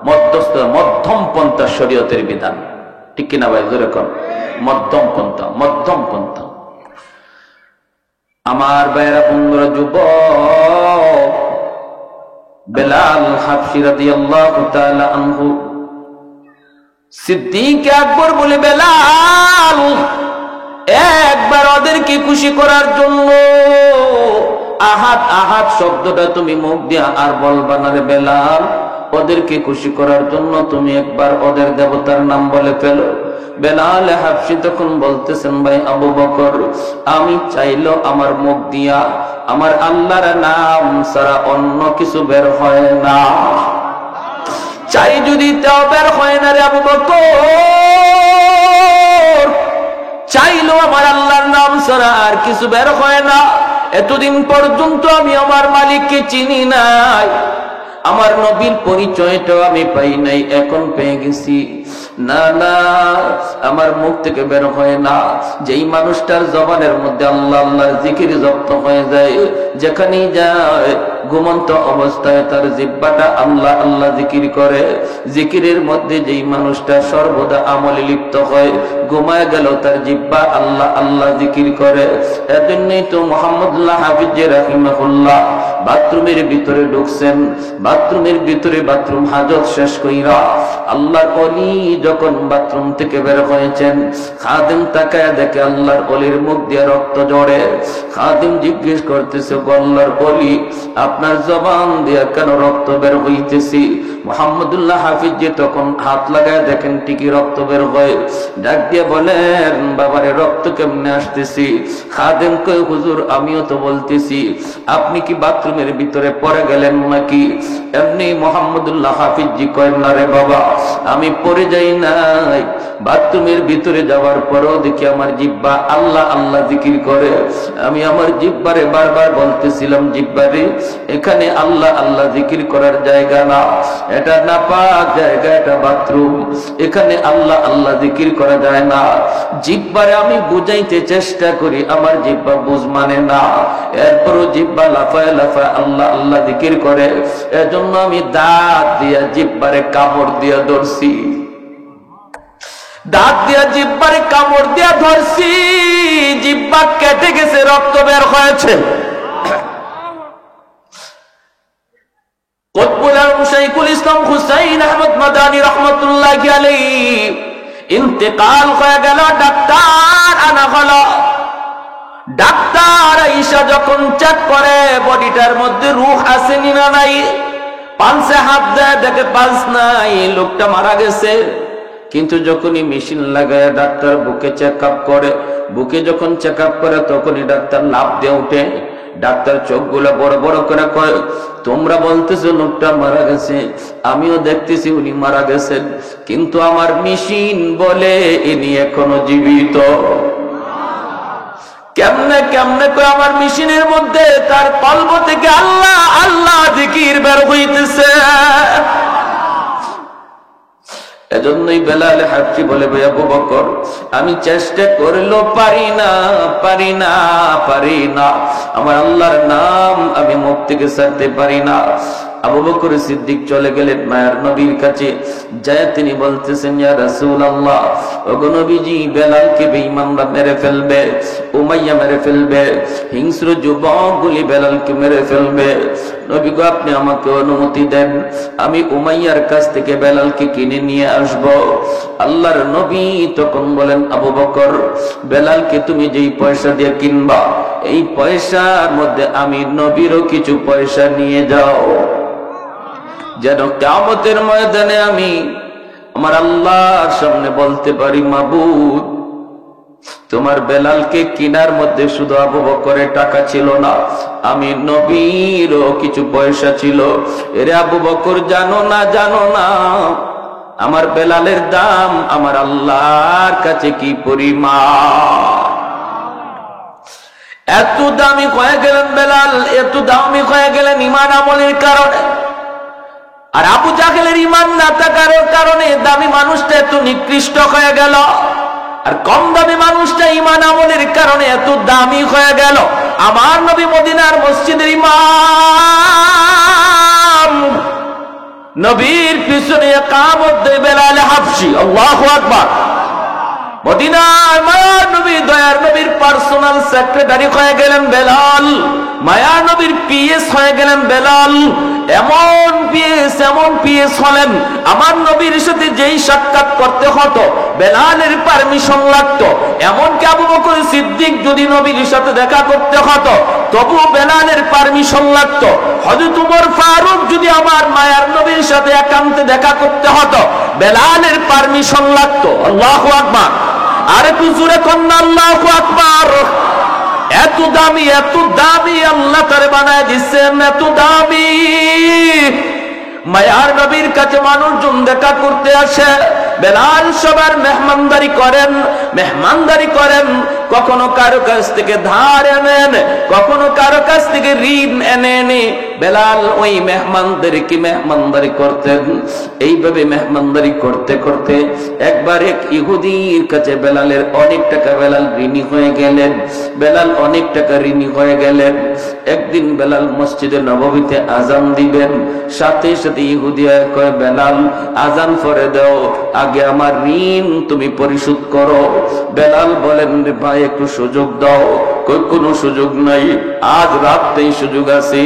মধ্যম পন্থা শরীয়তের বিধান, ঠিক কিনা ভাই? জোরে কন, মধ্যম পন্থা, মধ্যম পন্থা। আমার ভাইয়েরা, বন্ধুরা, যুবক বেলাল হাবশী রাদিয়াল্লাহু তাআলা আনহু, সিদ্দিক আকবর বলে, বেলাল একবার ওদেরকে খুশি করার জন্য আহাদ আহাদ শব্দটা তুমি মুখ দিয়া আর বলবা না রে বেলাল। ওদেরকে খুশি করার জন্য তুমি একবার ওদের দেবতার নাম বলে ফেলো। বেলাল হাবশী তখন বলতেছেন, ভাই আবু বকর, আমি চাইলো আমার মুখ দিয়া আমার আল্লাহর নাম ছাড়া অন্য কিছু বের হয় না। চাই যদি তাও বের হয় না রে আবু বকর। চাইলো আমার আল্লাহর নাম ছাড়া আর কিছু বের হয় না। এতদিন পর্যন্ত আমি আমার মালিককে চিনি নাই, আমার নবীর পরিচয়টাও আমি পাই নাই, এখন পেয়ে গেছি। না না, আমার মুখ থেকে বের হয় না। যেই মানুষটার জবানের মধ্যে আল্লাহ আল্লাহর জিকির জপ্ত হয়ে যায়, যেখানেই যায় ঘুমন্ত অবস্থায় তার জিহ্বাটা আল্লাহ আল্লাহ জিকির করে। জিকিরের মধ্যে যেই মানুষটা সর্বদা আমলে লিপ্ত হয়, ঘুমায় গেল তার জিহ্বা আল্লাহ আল্লাহ জিকির করে। এজন্যই তো মুহাম্মদুল্লাহ হাফিজ রাহিমাহুল্লাহ বাথরুমের ভিতরে ঢুকছেন, বাথরুমের ভিতরে বাথরুম হাজত শেষ কইরা আল্লাহর ওলি যখন বাথরুম থেকে বের হয়েছেন, খাদেম তাকায় দেখে আল্লাহর ওলির মুখ দিয়ে রক্ত ঝরে। খাদেম জিজ্ঞেস করতেছে, আল্লাহর ওলি আপনার জবান দিয়ে কেন রক্ত বের হইতেছি? মুহাম্মদুল্লাহ হাফিজ জি তখন হাত লাগায় দেখেন ঠিকই রক্ত বের হয়। ডাক দিয়ে বলেন, বাবারে রক্ত কেমনে আসতেছি? খাদেম কই, হুজুর আমিও তো বলতেছি, আপনি কি বাথরুমের ভিতরে পড়ে গেলেন নাকি? এমনি মুহাম্মদুল্লাহ হাফিজ জি কয়, না রে বাবা, আমি পড়ে যাই নাই। বাথরুমের ভিতরে যাওয়ার পরেও দেখি আমার জিহ্বা আল্লাহ আল্লাহ জিকির করে। আমি আমার জিহ্বারে বারবার বলতেছিলাম, জিহ্বারে এখানে আল্লাহ আল্লাহ জিকির করার জায়গা না, এটা নাপাক জায়গা, এটা বাথরুম, এখানে আল্লাহ আল্লাহ জিকির করা যায় না। জিহ্বারে আমি বুঝাইতে চেষ্টা করি, আমার জিহ্বা বুঝ মানে না, এরপরও জিহ্বা লাফায় লাফায় আল্লাহ আল্লাহ জিকির করে। এজন্য আমি দাঁত দিয়া জিহ্বারে কামড় দিয়া ধরছি, দাঁত দিয়া জিহ্বারে কামড় দিয়া ধরছি, জিহ্বা কেটে গেছে, রক্ত বের হয়েছে। কুতবুল আলম শাইখুল ইসলাম হুসাইন আহমদ মাদানী রাহমাতুল্লাহি আলাইহি ইন্তেকাল হয়ে গেল। ডাক্তার আনা হলো। ডাক্তার আইসা যখন চেক করে বডিটার মধ্যে রূহ আছে না নাই, পালসে হাত দেয়, দেখে পালস নাই, লোকটা মারা গেছে। কিন্তু যখনই মেশিন লাগায় ডাক্তার বুকে চেক আপ করে, বুকে যখন চেক আপ করে তখনই ডাক্তার লাফ দিয়ে উঠে। ডাক্তার চোখগুলো বড় বড় করে কয়, তোমরা বলতেছো লোকটা মারা গেছে, আমিও দেখতেছি উনি মারা গেছেন, কিন্তু আমার মেশিন বলে ইনি এখনো জীবিত। কেমনে কেমনে কয়, আমার মেশিনের মধ্যে তার কলব থেকে আল্লাহ আল্লাহ জিকির বের হইতেছে। এজন্যই বেলাল হাফসি বলে, ভাই আবু বকর, আমি চেষ্টা করলেও পারি না, পারি না, পারি না, আমার আল্লাহর নাম আমি মুখ থেকে ছাড়তে পারি না। আবু বকর সিদ্দিক চলে গেলেন মায়ার নবীর কাছে। যায় তিনি বলতেছেন, ইয়া রাসূলুল্লাহ, ওগো নবীজি, বেলালকে বেঈমানরা মেরে ফেলবে, উমাইয়া মেরে ফেলবে, হিংস্র যুবকগুলি বেলালকে মেরে ফেলবে। নবী গো, আপনি আমাকে অনুমতি দেন, আমি উমাইয়ার কাছ থেকে বেলালকে কিনে নিয়ে আসব। আল্লাহর নবী তখন বলেন, আবু বকর, বেলালকে তুমি যেই পয়সা দিয়ে কিনবা, এই পয়সার মধ্যে আমি নবীরও কিছু পয়সা নিয়ে যাও, যেন কিয়ামতের ময়দানে আমি আমার আল্লাহর সামনে বলতে পারি, মাবুদ, তোমার বেলালকে কিনার মধ্যে শুধু আবু বকরের টাকা ছিল না, আমি নবীরও কিছু পয়সা ছিল। এরে আবু বকর, জানো না, জানো না আমার বেলালের দাম আমার আল্লাহর কাছে কি পরিমাণ। এত দামি হয়ে গেলেন বেলাল, এত দামি হয়ে গেলেন ইমান আমলের কারণে। আর আবু জাহেলের ইমান না থাকার কারণে দামি মানুষটা এত নিকৃষ্ট হয়ে গেল, আর কম দামি মানুষটা ইমান আমলের কারণে এত দামি হয়ে গেল। আমার নবী মদিনার মসজিদের ইমাম, নবীর পিছনে ইকামত দেয় বেলাল হাবশি, আল্লাহু আকবার। মদিনার মায়ার নবী, দয়ার নবীর পার্সোনাল সেক্রেটারি হয়ে গেলেন বেলাল, মায়ার নবীর পিএস হয়ে গেলেন বেলাল। এমন পিএস হলেন, আমার নবীর সাথে যেই সাক্ষাৎ করতে হতো বেলালের পারমিশন লাগতো। এমনকি আবু বকর সিদ্দিক যদি নবীর সাথে দেখা করতে হতো তবু বেলালের পারমিশন লাগতো। হযরত ওমর ফারুক যদি আমার মায়ার নবীর সাথে একান্তে দেখা করতে হতো বেলালের পারমিশন লাগতো। আল্লাহু আকবার। আর একটু জোরে কন্যা আল্লাহু আকবার। এত দামি, এত দামি আল্লাহ তারে বানায় দিচ্ছেন, এত দামি। মায়ার নবীর কাছে মানুষজন দেখা করতে আসে, বেলাল সবার মেহমানদারি করেন, কখনো কারো কাছ থেকে ধার এনেন, কখনো কারো কাছ থেকে ঋণ এনে বেলাল ওই মেহমানদারি করতেন। এইভাবে মেহমানদারি করতে করতে একবার এক ইহুদির কাছে বেলালের অনেক টাকা, বেলাল ঋণী হয়ে গেলেন। একদিন বেলাল মসজিদে নববীতে আজান দিবেন, সাথে সাথে ইহুদি কয়, বেলাল আজান পড়ে দাও, আগে আমার ঋণ তুমি পরিশোধ করো। বেলাল বলেন, ভাই একটু সুযোগ দাও। কই কোনো সুযোগ নাই, আজ রাতেই সুযোগ আছে,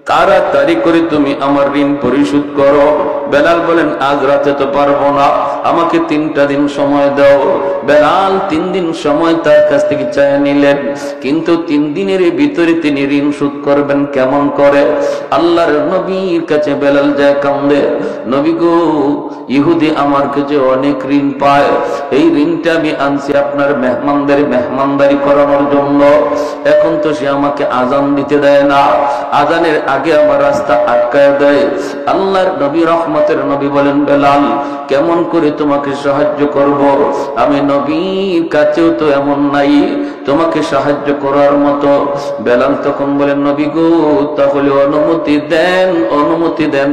তাড়াতাড়ি করে তুমি আমার ঋণ পরিশোধ করো। বেলাল বলেন, আজ রাতে তো পারবো না, আমাকে 3টা দিন সময় দাও। বেলাল 3 দিন সময় তার কাছ থেকে চায় নিলেন, কিন্তু 3 দিনের ভিতরে তিনি ঋণ শোধ করবেন কেমন করে? আল্লাহর নবীর কাছে বেলাল যায় কান্দে, নবী গো, ইহুদি আমার কাছে অনেক ঋণ পায়, এই ঋণটা আমি আনছি আপনার মেহমানদারি করানোর জন্য। এখন তো সে আমাকে আজান দিতে দেয় না, আজানের আগে আমার রাস্তা আটকায় দেয়। আল্লাহর নবী রহমতের নবী বলেন, বেলাল কেমন করে তোমাকে সাহায্য করব? আমি নবীর কাছেও তো এমন নাই তোমাকে সাহায্য করার মতো। বেলাল তখন বলেন, নবী গো, তাহলে অনুমতি দেন,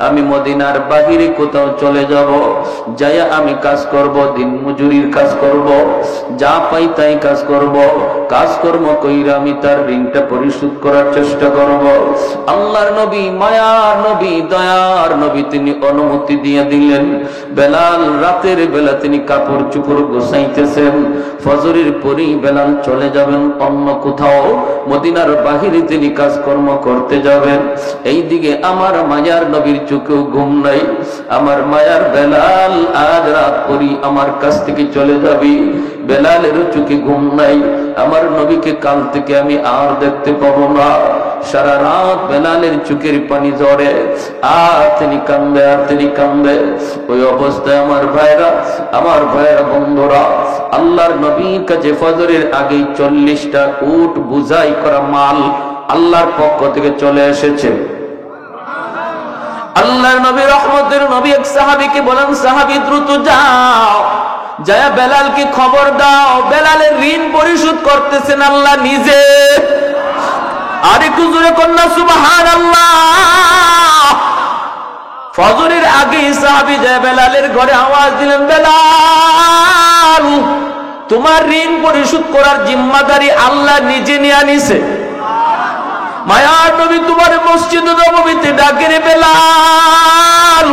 আমি মদিনার বাহিরে কোথাও চলে যাব, যাইয়া আমি কাজ করব, দিন মজুরির কাজ করব, যা পাই তাই কাজ করব, কাজকর্ম কইরা আমি তার ঋণটা পরিশোধ করার চেষ্টা করব। আল্লাহর নবী, মায়ার নবী, দয়ার নবী, তিনি অনুমতি দিয়ে দিলেন। বেলাল রাতের বেলা তিনি কাপড় চোপড় গোছাইতেছেন, ফজরের পরেই বেলাল চলে যাবেন অন্য কোথাও, মদিনার বাহিরে তিনি কাজকর্ম করতে যাবেন। এইদিকে আমার মায়ার নবীর চোখেও ঘুম নাই। আমার মায়ার বেলাল আজ রাত পরই আমার কাছ থেকে চলে যাবি, বেলালেরও চোখে ঘুম নাই। আমার নবীকে কাল থেকে আমি আর দেখতে পাবো না। সারা রাত বেলালের চোখের পানি ঝরে, আর তিনি কান্দে। ওই অবস্থায় আমার ভাইরা বন্ধুরা, আল্লাহর নবীর কাছে ফজরের আগেই 40টা উট বুঝাই করা মাল আল্লাহর পক্ষ থেকে চলে এসেছে। আল্লাহর নবী রহমতের নবী এক সাহাবীকে বলেন, সাহাবী দ্রুত যাও, যায়া বেলালকে খবর দাও, বেলালের ঋণ পরিশোধ করতেছেন আল্লাহ নিজে। আর একটু জোরে কন্যা সুবহানাল্লাহ। ফজরের আগে সাহাবী যায় বেলালের ঘরে, আওয়াজ দিলেন, বেলাল তোমার ঋণ পরিশোধ করার জিম্মাদারি আল্লাহ নিজে নিয়ে নিছে। মায়ার নবী তোমার মসজিদে নববীতে ডাকে রে বেলাল।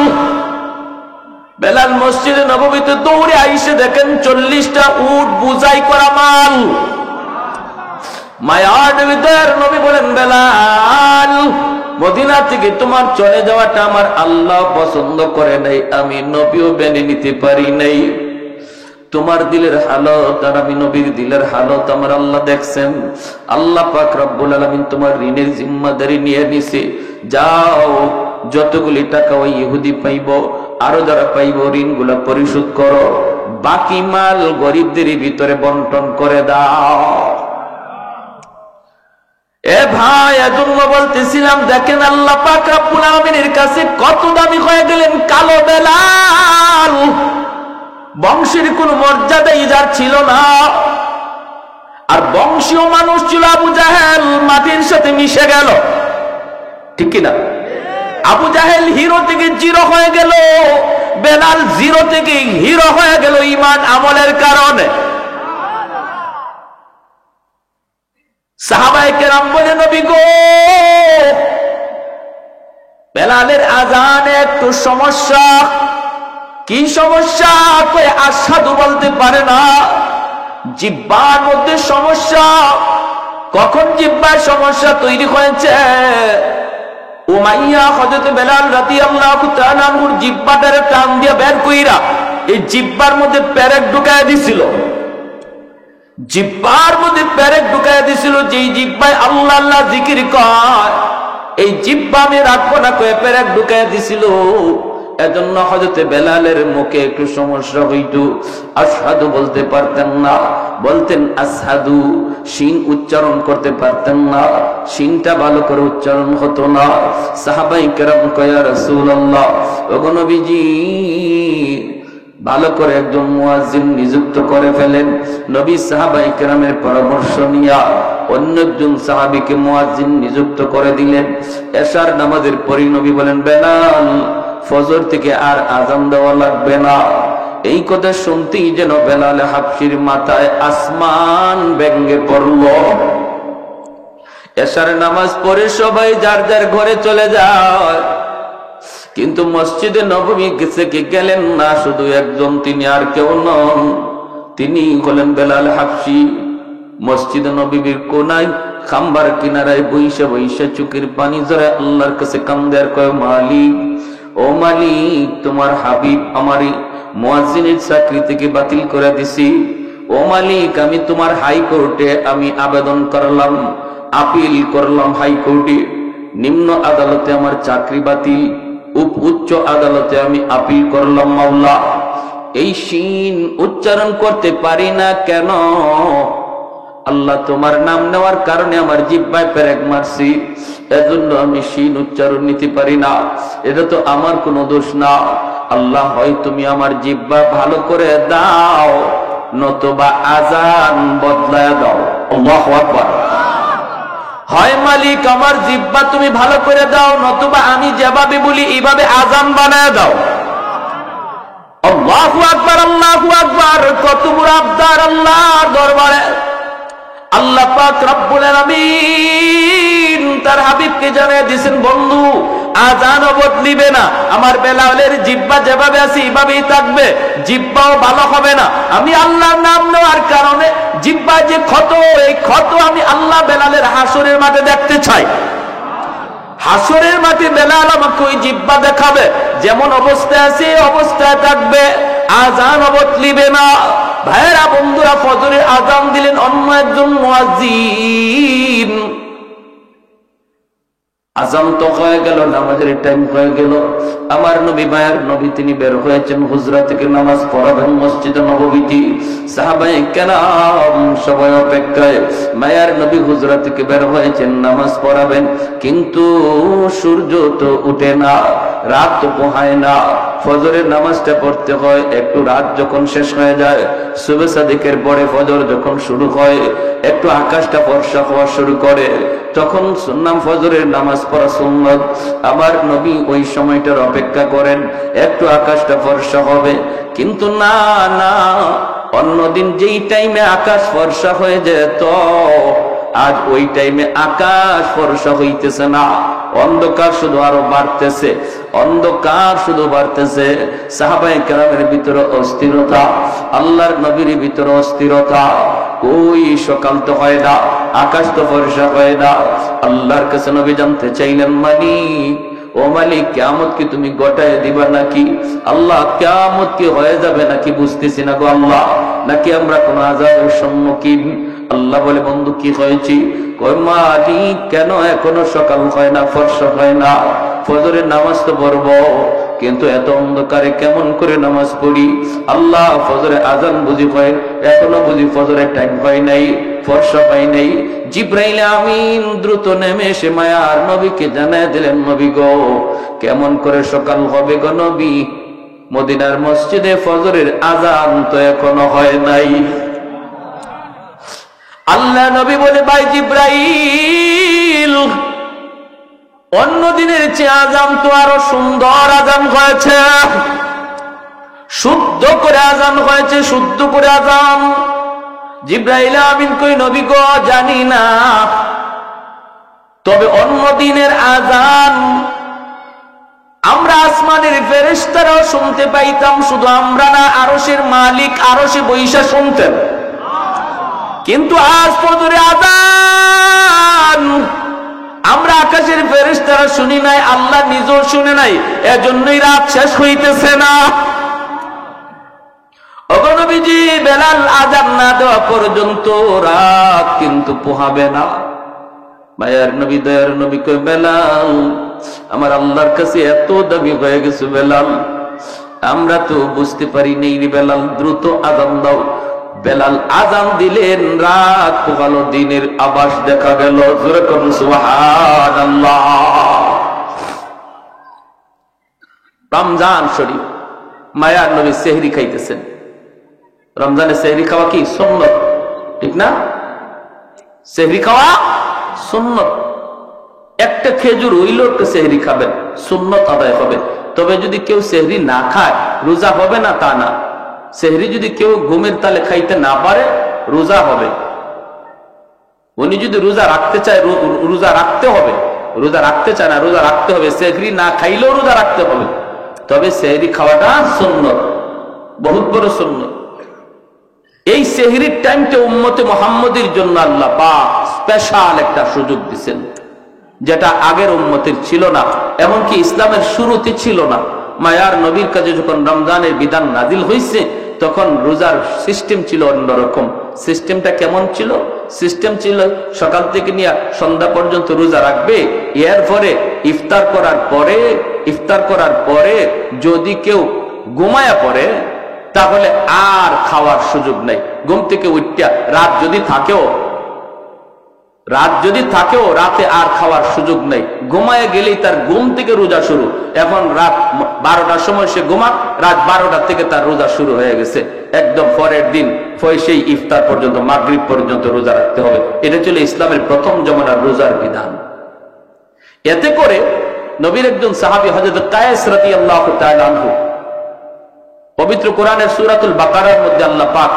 বেলাল মসজিদে নববীতে দৌড়ে আইসে দেখেন 40টা উট বুঝাই করা মাল। মায়ার নবী দয়ার নবী বলেন, বেলাল মদিনা থেকে তোমার চলে যাওয়াটা আমার আল্লাহ পছন্দ করে নাই, আমি নবীও মেনে নিতে পারি নাই। তোমার দিলের হালত আর আমি নবীর দিলের হালত আমার আল্লাহ দেখছেন। আল্লাহ পাক রব্বুল আলামিন তোমার ঋণের জিম্মাদারি নিয়ে নিছে। যাও, যতগুলি টাকা ওই ইহুদি পাইব, আরো যারা পাইব, ঋণগুলা পরিশোধ করো, বাকি মাল গরিবদের ভিতরে বন্টন করে দাও। এ ভাই, এজন্য বলতেছিলাম, দেখেন আল্লাহ পাক রব্বুল আলামিনের কাছে কত দামি হয়ে গেলেন কালো বেলাল। বংশের কোন মর্যাদাই যার ছিল না, আর বংশীয় মানুষ ছিল আবু জাহেল, মাটির সাথে মিশে গেল, ঠিক কিনা? আবু জাহেল হিরো থেকে জিরো হয়ে গেল, বেলাল জিরো থেকে হিরো হয়ে গেল ঈমান আমলের কারণে। সাহাবায়ে কেরাম বলে, নবী গো, বেলালের আজানে একটু সমস্যা। কি সমস্যা? কই আশহাদু বলতে পারে না, জিহ্বার মধ্যে সমস্যা। কখন জিহ্বার সমস্যা তৈরি হয়েছে? উমাইয়া হযরত বেলাল রাদিয়াল্লাহু তাআলা আনহুর জিহ্বাটারে টান দিয়ে বের কইরা এই জিহ্বার মধ্যে পেরেক ঢুকায় দিছিল। জিহ্বার মধ্যে পেরেক ঢুকায় দিছিল, যেই জিহ্বায় আল্লাহ আল্লাহ জিকির কয়, এই জিহ্বা আমি রাখবো না কয়ে পেরেক ঢুকায় দিছিল। এজন্য হযরত বেলালের মুখে একটু সমস্যা হইতো, আশহাদু বলতে পারতেন না, বলতেন আসহাদু, শিন উচ্চারণ করতে পারতেন না, শিনটা ভালো করে উচ্চারণ হতো না। সাহাবায়ে কেরাম কয়, ইয়া রাসূলুল্লাহ, ওগো নবীজি, ভালো করে একজন মুয়াজ্জিন নিযুক্ত করে ফেলেন। নবী সাহাবায়ে কেরামের পরামর্শ নিয়া অন্য একজন সাহাবীকে মুয়াজ্জিন নিযুক্ত করে দিলেন। এশার নামাজের পরই নবী বলেন, বেলাল ফজর থেকে আর আযান দেওয়া লাগবে না। এই কথা শুনতেই যেন বেলাল হাবশির মাথায় আসমান ভেঙে পড়ল। এশার নামাজ পড়ে সবাই যার যার ঘরে চলে যায়, কিন্তু মসজিদে নববী থেকে গেলেন না শুধু একজন, তিনি আর কেউ নন, তিনি হলেন বেলাল হাবশি। মসজিদে নববীর কোনায় খাম্বার কিনারায় বইসা বইসা চোখের পানি ঝরে আল্লাহর কাছে কান্দে আর কয়, মালিক, ও মালিক, তোমার হাবিব আমারে মুয়াজ্জিনের চাকরি থেকে বাতিল করে দিছি। ও মালিক, আমি তোমার হাইকোর্টে আমি আবেদন করলাম, আপিল করলাম হাইকোর্টে, নিম্ন আদালতে আমার চাকরি বাতিল, উচ্চ আদালতে আমি আপিল করলাম। মাওলা, এই শিন উচ্চারণ করতে পারি না কেন? আল্লাহ, তোমার নাম নেওয়ার কারণে আমার জিহ্বায় পেরেক মারছি, এজন্য আমি শিন উচ্চারণ নিতে পারি না। এটা তো আমার কোনো দোষ না। আল্লাহ, হয় তুমি আমার জিহ্বা ভালো করে দাও, নতুবা আজান বদলায় দাও। আল্লাহু আকবার। হয় মালিক, আমার জিহ্বা তুমি ভালো করে দাও, নতুবা আমি যেভাবে বলি এইভাবে আজান বানায় দাও। আল্লাহু আকবার, আল্লাহু আকবার। কত বড় আবদার আল্লাহর দরবারে। আল্লাহ পাক রব্বুল আলামিন তার হাবিবকে জানিয়ে দিয়েছেন, বন্ধু আজানও বদলিবে না, আমার বেলালের জিহ্বা যেভাবে আছে এইভাবেই থাকবে, জিহ্বাও ভালো হবে না। আমি আল্লাহর নাম নেওয়ার কারণে জিহ্বা যে ক্ষত, এই ক্ষত আমি আল্লাহ বেলালের হাসরের মাঠে দেখতে চাই। হাসরের মাঠে বেলাল আমাকে ওই জিহ্বা দেখাবে, যেমন অবস্থায় আছে অবস্থায় থাকবে, আজানও বদলিবে না। ভাইরা বন্ধুরা, ফজরের আজান দিলেন অন্য একজন মুয়াজ্জিন। আজান তো হয়ে গেল, নামাজের টাইম হয়ে গেল। আমার নবী, মায়ের নবী, তিনি বের হয়েছেন হুজরা থেকে নামাজ পড়াবেন মসজিদে নববীতে। সাহাবায়ে কেরাম সবাই অপেক্ষায়। মায়ের নবী হুজরা থেকে বের হয়েছেন, নামাজ পড়াবেন, কিন্তু সূর্য তো উঠে না, রাত তো পোহায় না। ফজরের নামাজটা পড়তে হয়, একটু রাত যখন শেষ হয়ে যায়, সুবহ সাদিকের পরে ফজর যখন শুরু হয়, একটু আকাশটা ফর্সা হওয়া শুরু করে, তখন সুন্নাত ফজরের নামাজ পড়া সুন্নাত। আমার নবী ওই সময়টার অপেক্ষা করেন, একটু আকাশটা ফর্সা হবে। কিন্তু না না, অন্যদিন যেই টাইমে আকাশ ফর্সা হয়ে যেত, আজ ওই টাইমে আকাশ ফর্সা হইতেছে না, অন্ধকার শুধু আরো বাড়তেছে, অন্ধকার শুধু বাড়তেছে। সাহাবায়ে কেরামের ভিতরে অস্থিরতা, আল্লাহর নবীর ভিতরে অস্থিরতা। ওই সকাল তো হয় না, আকাশ তো ফর্সা হয় না। আল্লাহর কাছে নবী জানতে চাইলেন, মালিক, ও মালিক, কিয়ামত কি তুমি গোটায় দিবা নাকি? আল্লাহ, কিয়ামত কি হয়ে যাবে নাকি বুঝতেছি না গো আল্লাহ, নাকি আমরা কোন আযাবের সম্মুখীন? আল্লাহ বলে, বন্ধু কি হয়েছে? কই মালিক, কেন এখনো সকাল হয় না, ফর্সা হয় না? ফজরের নামাজ তো পড়বো, কিন্তু এত অন্ধকারে কেমন করে নামাজ পড়ি? আল্লাহ, ফজরে আজান বুঝি হয়, এখনো বুঝি ফজরের টাইম হয় নাই, ফর্সা হয় নাই। জিবরাইল আমিন দ্রুত নেমে এসে মায়ার নবীকে জানায় দিলেন, নবী গো, কেমন করে সকাল হবে গো নবী? মদিনার মসজিদে ফজরের আজান তো এখনো হয় নাই। আল্লাহ নবী বলে, ভাই জিবরাইল, অন্য দিনের চেয়ে আজান তো আরো সুন্দর আজান হয়েছে, শুদ্ধ করে আজান হয়েছে, শুদ্ধ করে আজান। জিবরাইল আমিন কই, নবী গো, জানি না, তবে অন্য দিনের আজান আমরা আসমানের ফেরেশতারাও শুনতে পাইতাম, শুধু আমরা না, আরশের মালিক আরশে বৈশা শুনতেন। কিন্তু আজ ফজরের আজান আমরা আকাশের ফেরেশতারা শুনি নাই, আল্লাহ নিজেও শুনে নাই, এজন্যই রাত শেষ হইতেছে না। ওগো নবীজি, বেলাল আজান না দেওয়া পর্যন্ত রাত কিন্তু পোহাবে না। মায়ার নবী, দয়ার নবী কই, বেলাল, আমার আল্লাহর কাছে এত দাবি হয়ে গেছে বেলাল, আমরা তো বুঝতে পারি নেই রে বেলাল, দ্রুত আজান দাও। বেলাল আজান দিলেন, রাত পোহালো, দিনের আভাস দেখা গেল। জোরে করুন সুবহানাল্লাহ। রমজান শরীফ, মায়ার নবী সেহরি খাইতেছেন। রমজানে সেহরি খাওয়া কি সুন্নত, ঠিক না? সেহরি খাওয়া সুন্নত। একটা খেজুর হইল একটা সেহরি খাবেন, সুন্নত আদায় হবে। তবে যদি কেউ সেহরি না খায়, রোজা হবে না তা না। সেহরি যদি কেউ ঘুমের তালে খাইতে না পারে, রোজা হবে। উনি যদি রোজা রাখতে চায়, রোজা রাখতে হবে। রোজা রাখতে চায় না, রোজা রাখতে হবে। সেহরি না খাইলেও রোজা রাখতে হবে, তবে সেহরি খাওয়াটা সুন্নত, বহুত বড় সুন্নত। এই সেহরির টাইমটা উম্মতে মুহাম্মদের জন্য আল্লাহ পাক স্পেশাল একটা সুযোগ দিয়েছেন, যেটা আগের উম্মতের ছিল না, এমনকি ইসলামের শুরুতে ছিল না। মায়ার নবীর কাছে যখন রমজানের বিধান নাজিল হয়েছে তখন রোজার সিস্টেম ছিল অন্যরকম। সিস্টেমটা কেমন ছিল? সিস্টেম ছিল সকাল থেকে নিয়ে সন্ধ্যা পর্যন্ত রোজা রাখবে, এরপরে ইফতার করার পরে যদি কেউ ঘুমায়া পড়ে তাহলে আর খাওয়ার সুযোগ নেই। ঘুম থেকে উঠিয়া রাত যদি থাকেও রাতে আর খাওয়ার সুযোগ নেই। ঘুমায় গেলেই তার ঘুম থেকে রোজা শুরু। এখন রাত 12টার সময় সে ঘুমাক, রাত 12টা থেকে তার রোজা শুরু হয়ে গেছে। একদম পরের দিন সেই ইফতার পর্যন্ত, মাগরিব পর্যন্ত রোজা রাখতে হবে। এটা ছিল ইসলামের প্রথম জমানার রোজার বিধান। এতে করে নবীর একজন সাহাবী হযরত কায়েস রাদিয়াল্লাহু তাআলা আনহু, পবিত্র কোরআনের সূরাতুল বাকারার মধ্যে আল্লাহ পাক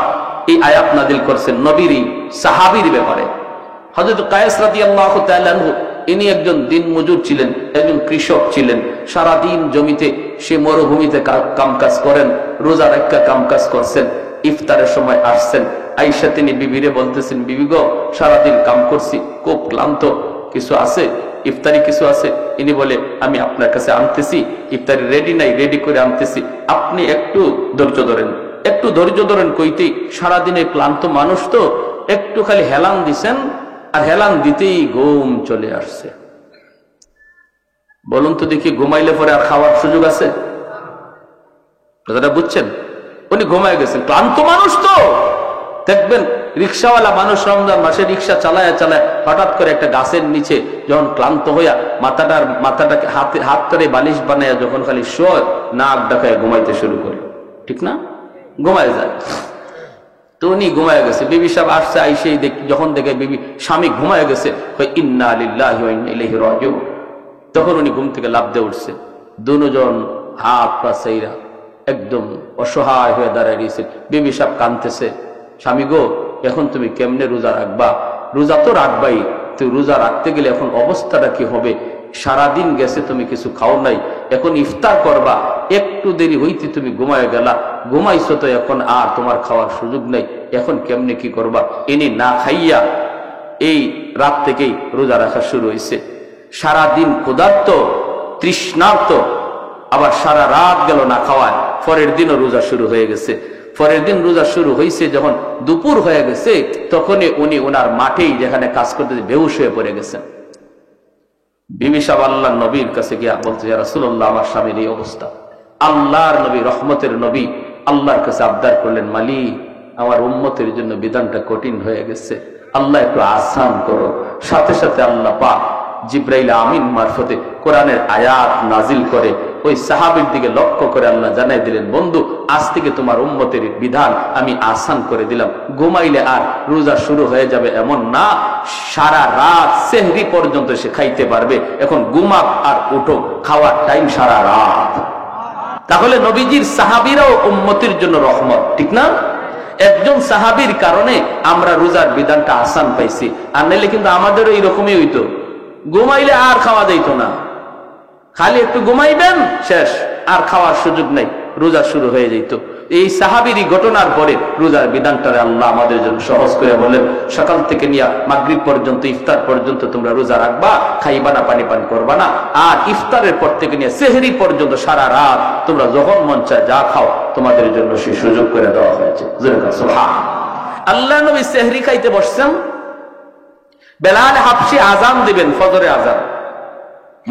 এই আয়াত নাযিল করেছেন নবীরই সাহাবীর ব্যাপারে। হযরত কায়েস রাদিয়াল্লাহু তাআলা আনহু ইনি একজন দিনমজুর ছিলেন, একজন কৃষক ছিলেন। সারাদিন জমিতে সে মরুভূমিতে কামকাজ করেন, রোজা রাখা কামকাজ করছেন। ইফতারের সময় আসছেন, আয়েশা তিনি বিবিরে বলতেছেন, বিবি গো সারাদিন কাম করছি, খুব ক্লান্ত, কিছু আছে ইফতারি কিছু আছে? ইনি বলে আমি আপনার কাছে আনতেছি, ইফতারি রেডি নাই, রেডি করে আনতেছি, আপনি একটু ধৈর্য ধরেন। কইতেই সারাদিনে ক্লান্ত মানুষ তো একটু খালি হেলান দিছেন, আর হেলান দিতেই ঘুম চলে আসছে। বলুন তো দেখি, ঘুমাইলে পরে আর খাওয়ার সুযোগ আছে? কথাটা বুঝছেন? উনি ঘুমায় গেছেন, ক্লান্ত মানুষ তো। দেখবেন রিক্সাওয়ালা মানুষ রমজান মাসে রিক্সা চালায় হঠাৎ করে একটা গাছের নিচে যখন ক্লান্ত হইয়া মাথাটাকে হাত ধরে বালিশ বানায় যখন খালি শোয়, নাক ডাকায় ঘুমাইতে শুরু করে, ঠিক না? ঘুমায় যায়। তো উনি ঘুমায় গেছে। বিবি সাহেব আসছে, আইসেই যখন দেখে বিবি স্বামী ঘুমায় গেছে, ইন্না লিল্লাহি ওয়া ইন্না ইলাইহি রাজিউন, তখন উনি ঘুম থেকে লাফ দিয়ে উঠছে। দুজন হাত পা চাইরা একদম অসহায় হয়ে দাঁড়ায় রয়েছে। বিবি সাহেব কাঁদতেছে, স্বামী গো এখন তুমি কেমনে রোজা রাখবা? রোজা তো রাখবাই, তো রোজা রাখতে গেলে এখন অবস্থাটা কি হবে? সারাদিন গেছে, তুমি কিছু খাও নাই, এখন ইফতার করবা, একটু দেরি হইতে তুমি ঘুমায় গেলা, ঘুমাইছো তো এখন আর তোমার খাওয়ার সুযোগ নেই, এখন কেমনে কি করবা? ইনি না খাইয়া এই রাত থেকেই রোজা রাখা শুরু হয়েছে। সারাদিন ক্ষুধার্ত তৃষ্ণার্ত, আবার সারা রাত গেল না খাওয়ায়। পরের দিনও রোজা শুরু হয়ে গেছে। পরের দিন রোজা শুরু হয়েছে, যখন দুপুর হয়ে গেছে তখনই উনি ওনার মাঠেই যেখানে কাজ করতে বেহুশ হয়ে পড়ে গেছেন। বিবি সাহেব আল্লাহর নবীর কাছে গিয়া বলছে, ইয়া রাসূলুল্লাহ আমার স্বামীর এই অবস্থা। আল্লাহর নবী, রহমতের নবী আল্লাহর কাছে আবদার করলেন, মালিক আমার উম্মতের জন্য বিধানটা কঠিন হয়ে গেছে, আল্লাহ একটু আসান করো। সাথে সাথে আল্লাহ পাক জিবরাইল আমিন মারফতে কোরআনের আয়াত নাজিল করে ওই সাহাবীর দিকে লক্ষ্য করে আল্লাহ জানাই দিলেন, বন্ধু আজ থেকে তোমার উম্মতের বিধান আমি আসান করে দিলাম। ঘুমাইলে আর রোজা শুরু হয়ে যাবে এমন না, সারা রাত সেহরি পর্যন্ত সে খাইতে পারবে। এখন ঘুমাক আর উঠো, খাওয়ার টাইম সারা রাত। তাহলে নবীজির সাহাবীরাও উম্মতের জন্য রহমত, ঠিক না? একজন সাহাবীর কারণে আমরা রোজার বিধানটা আসান পাইছি, আর নাইলে কিন্তু আমাদেরও এইরকমই হইতো, ঘুমাইলে আর খাওয়া যাইতো না, খালি একটু ঘুমাইবেন শেষ, আর খাওয়ার সুযোগ নেই, রোজা শুরু হয়ে যেত। এই সাহাবীরই ঘটনার পরে রোজার বিধানটারে আল্লাহ আমাদের জন্য সহজ করে বলেন, সকাল থেকে নিয়ে মাগরিব পর্যন্ত, ইফতার পর্যন্ত তোমরা রোজা রাখবা, খাইবা না, পানি পান করবা না, আর ইফতারের পর থেকে নিয়ে সেহরি পর্যন্ত সারা রাত তোমরা যখন মন চায় যা খাও, তোমাদের জন্য সেই সুযোগ করে দেওয়া হয়েছে। আল্লাহ নবী সেহরি খাইতে বসছেন, বেলাল হাবশী আজান দিবেন, ফজরে আজান।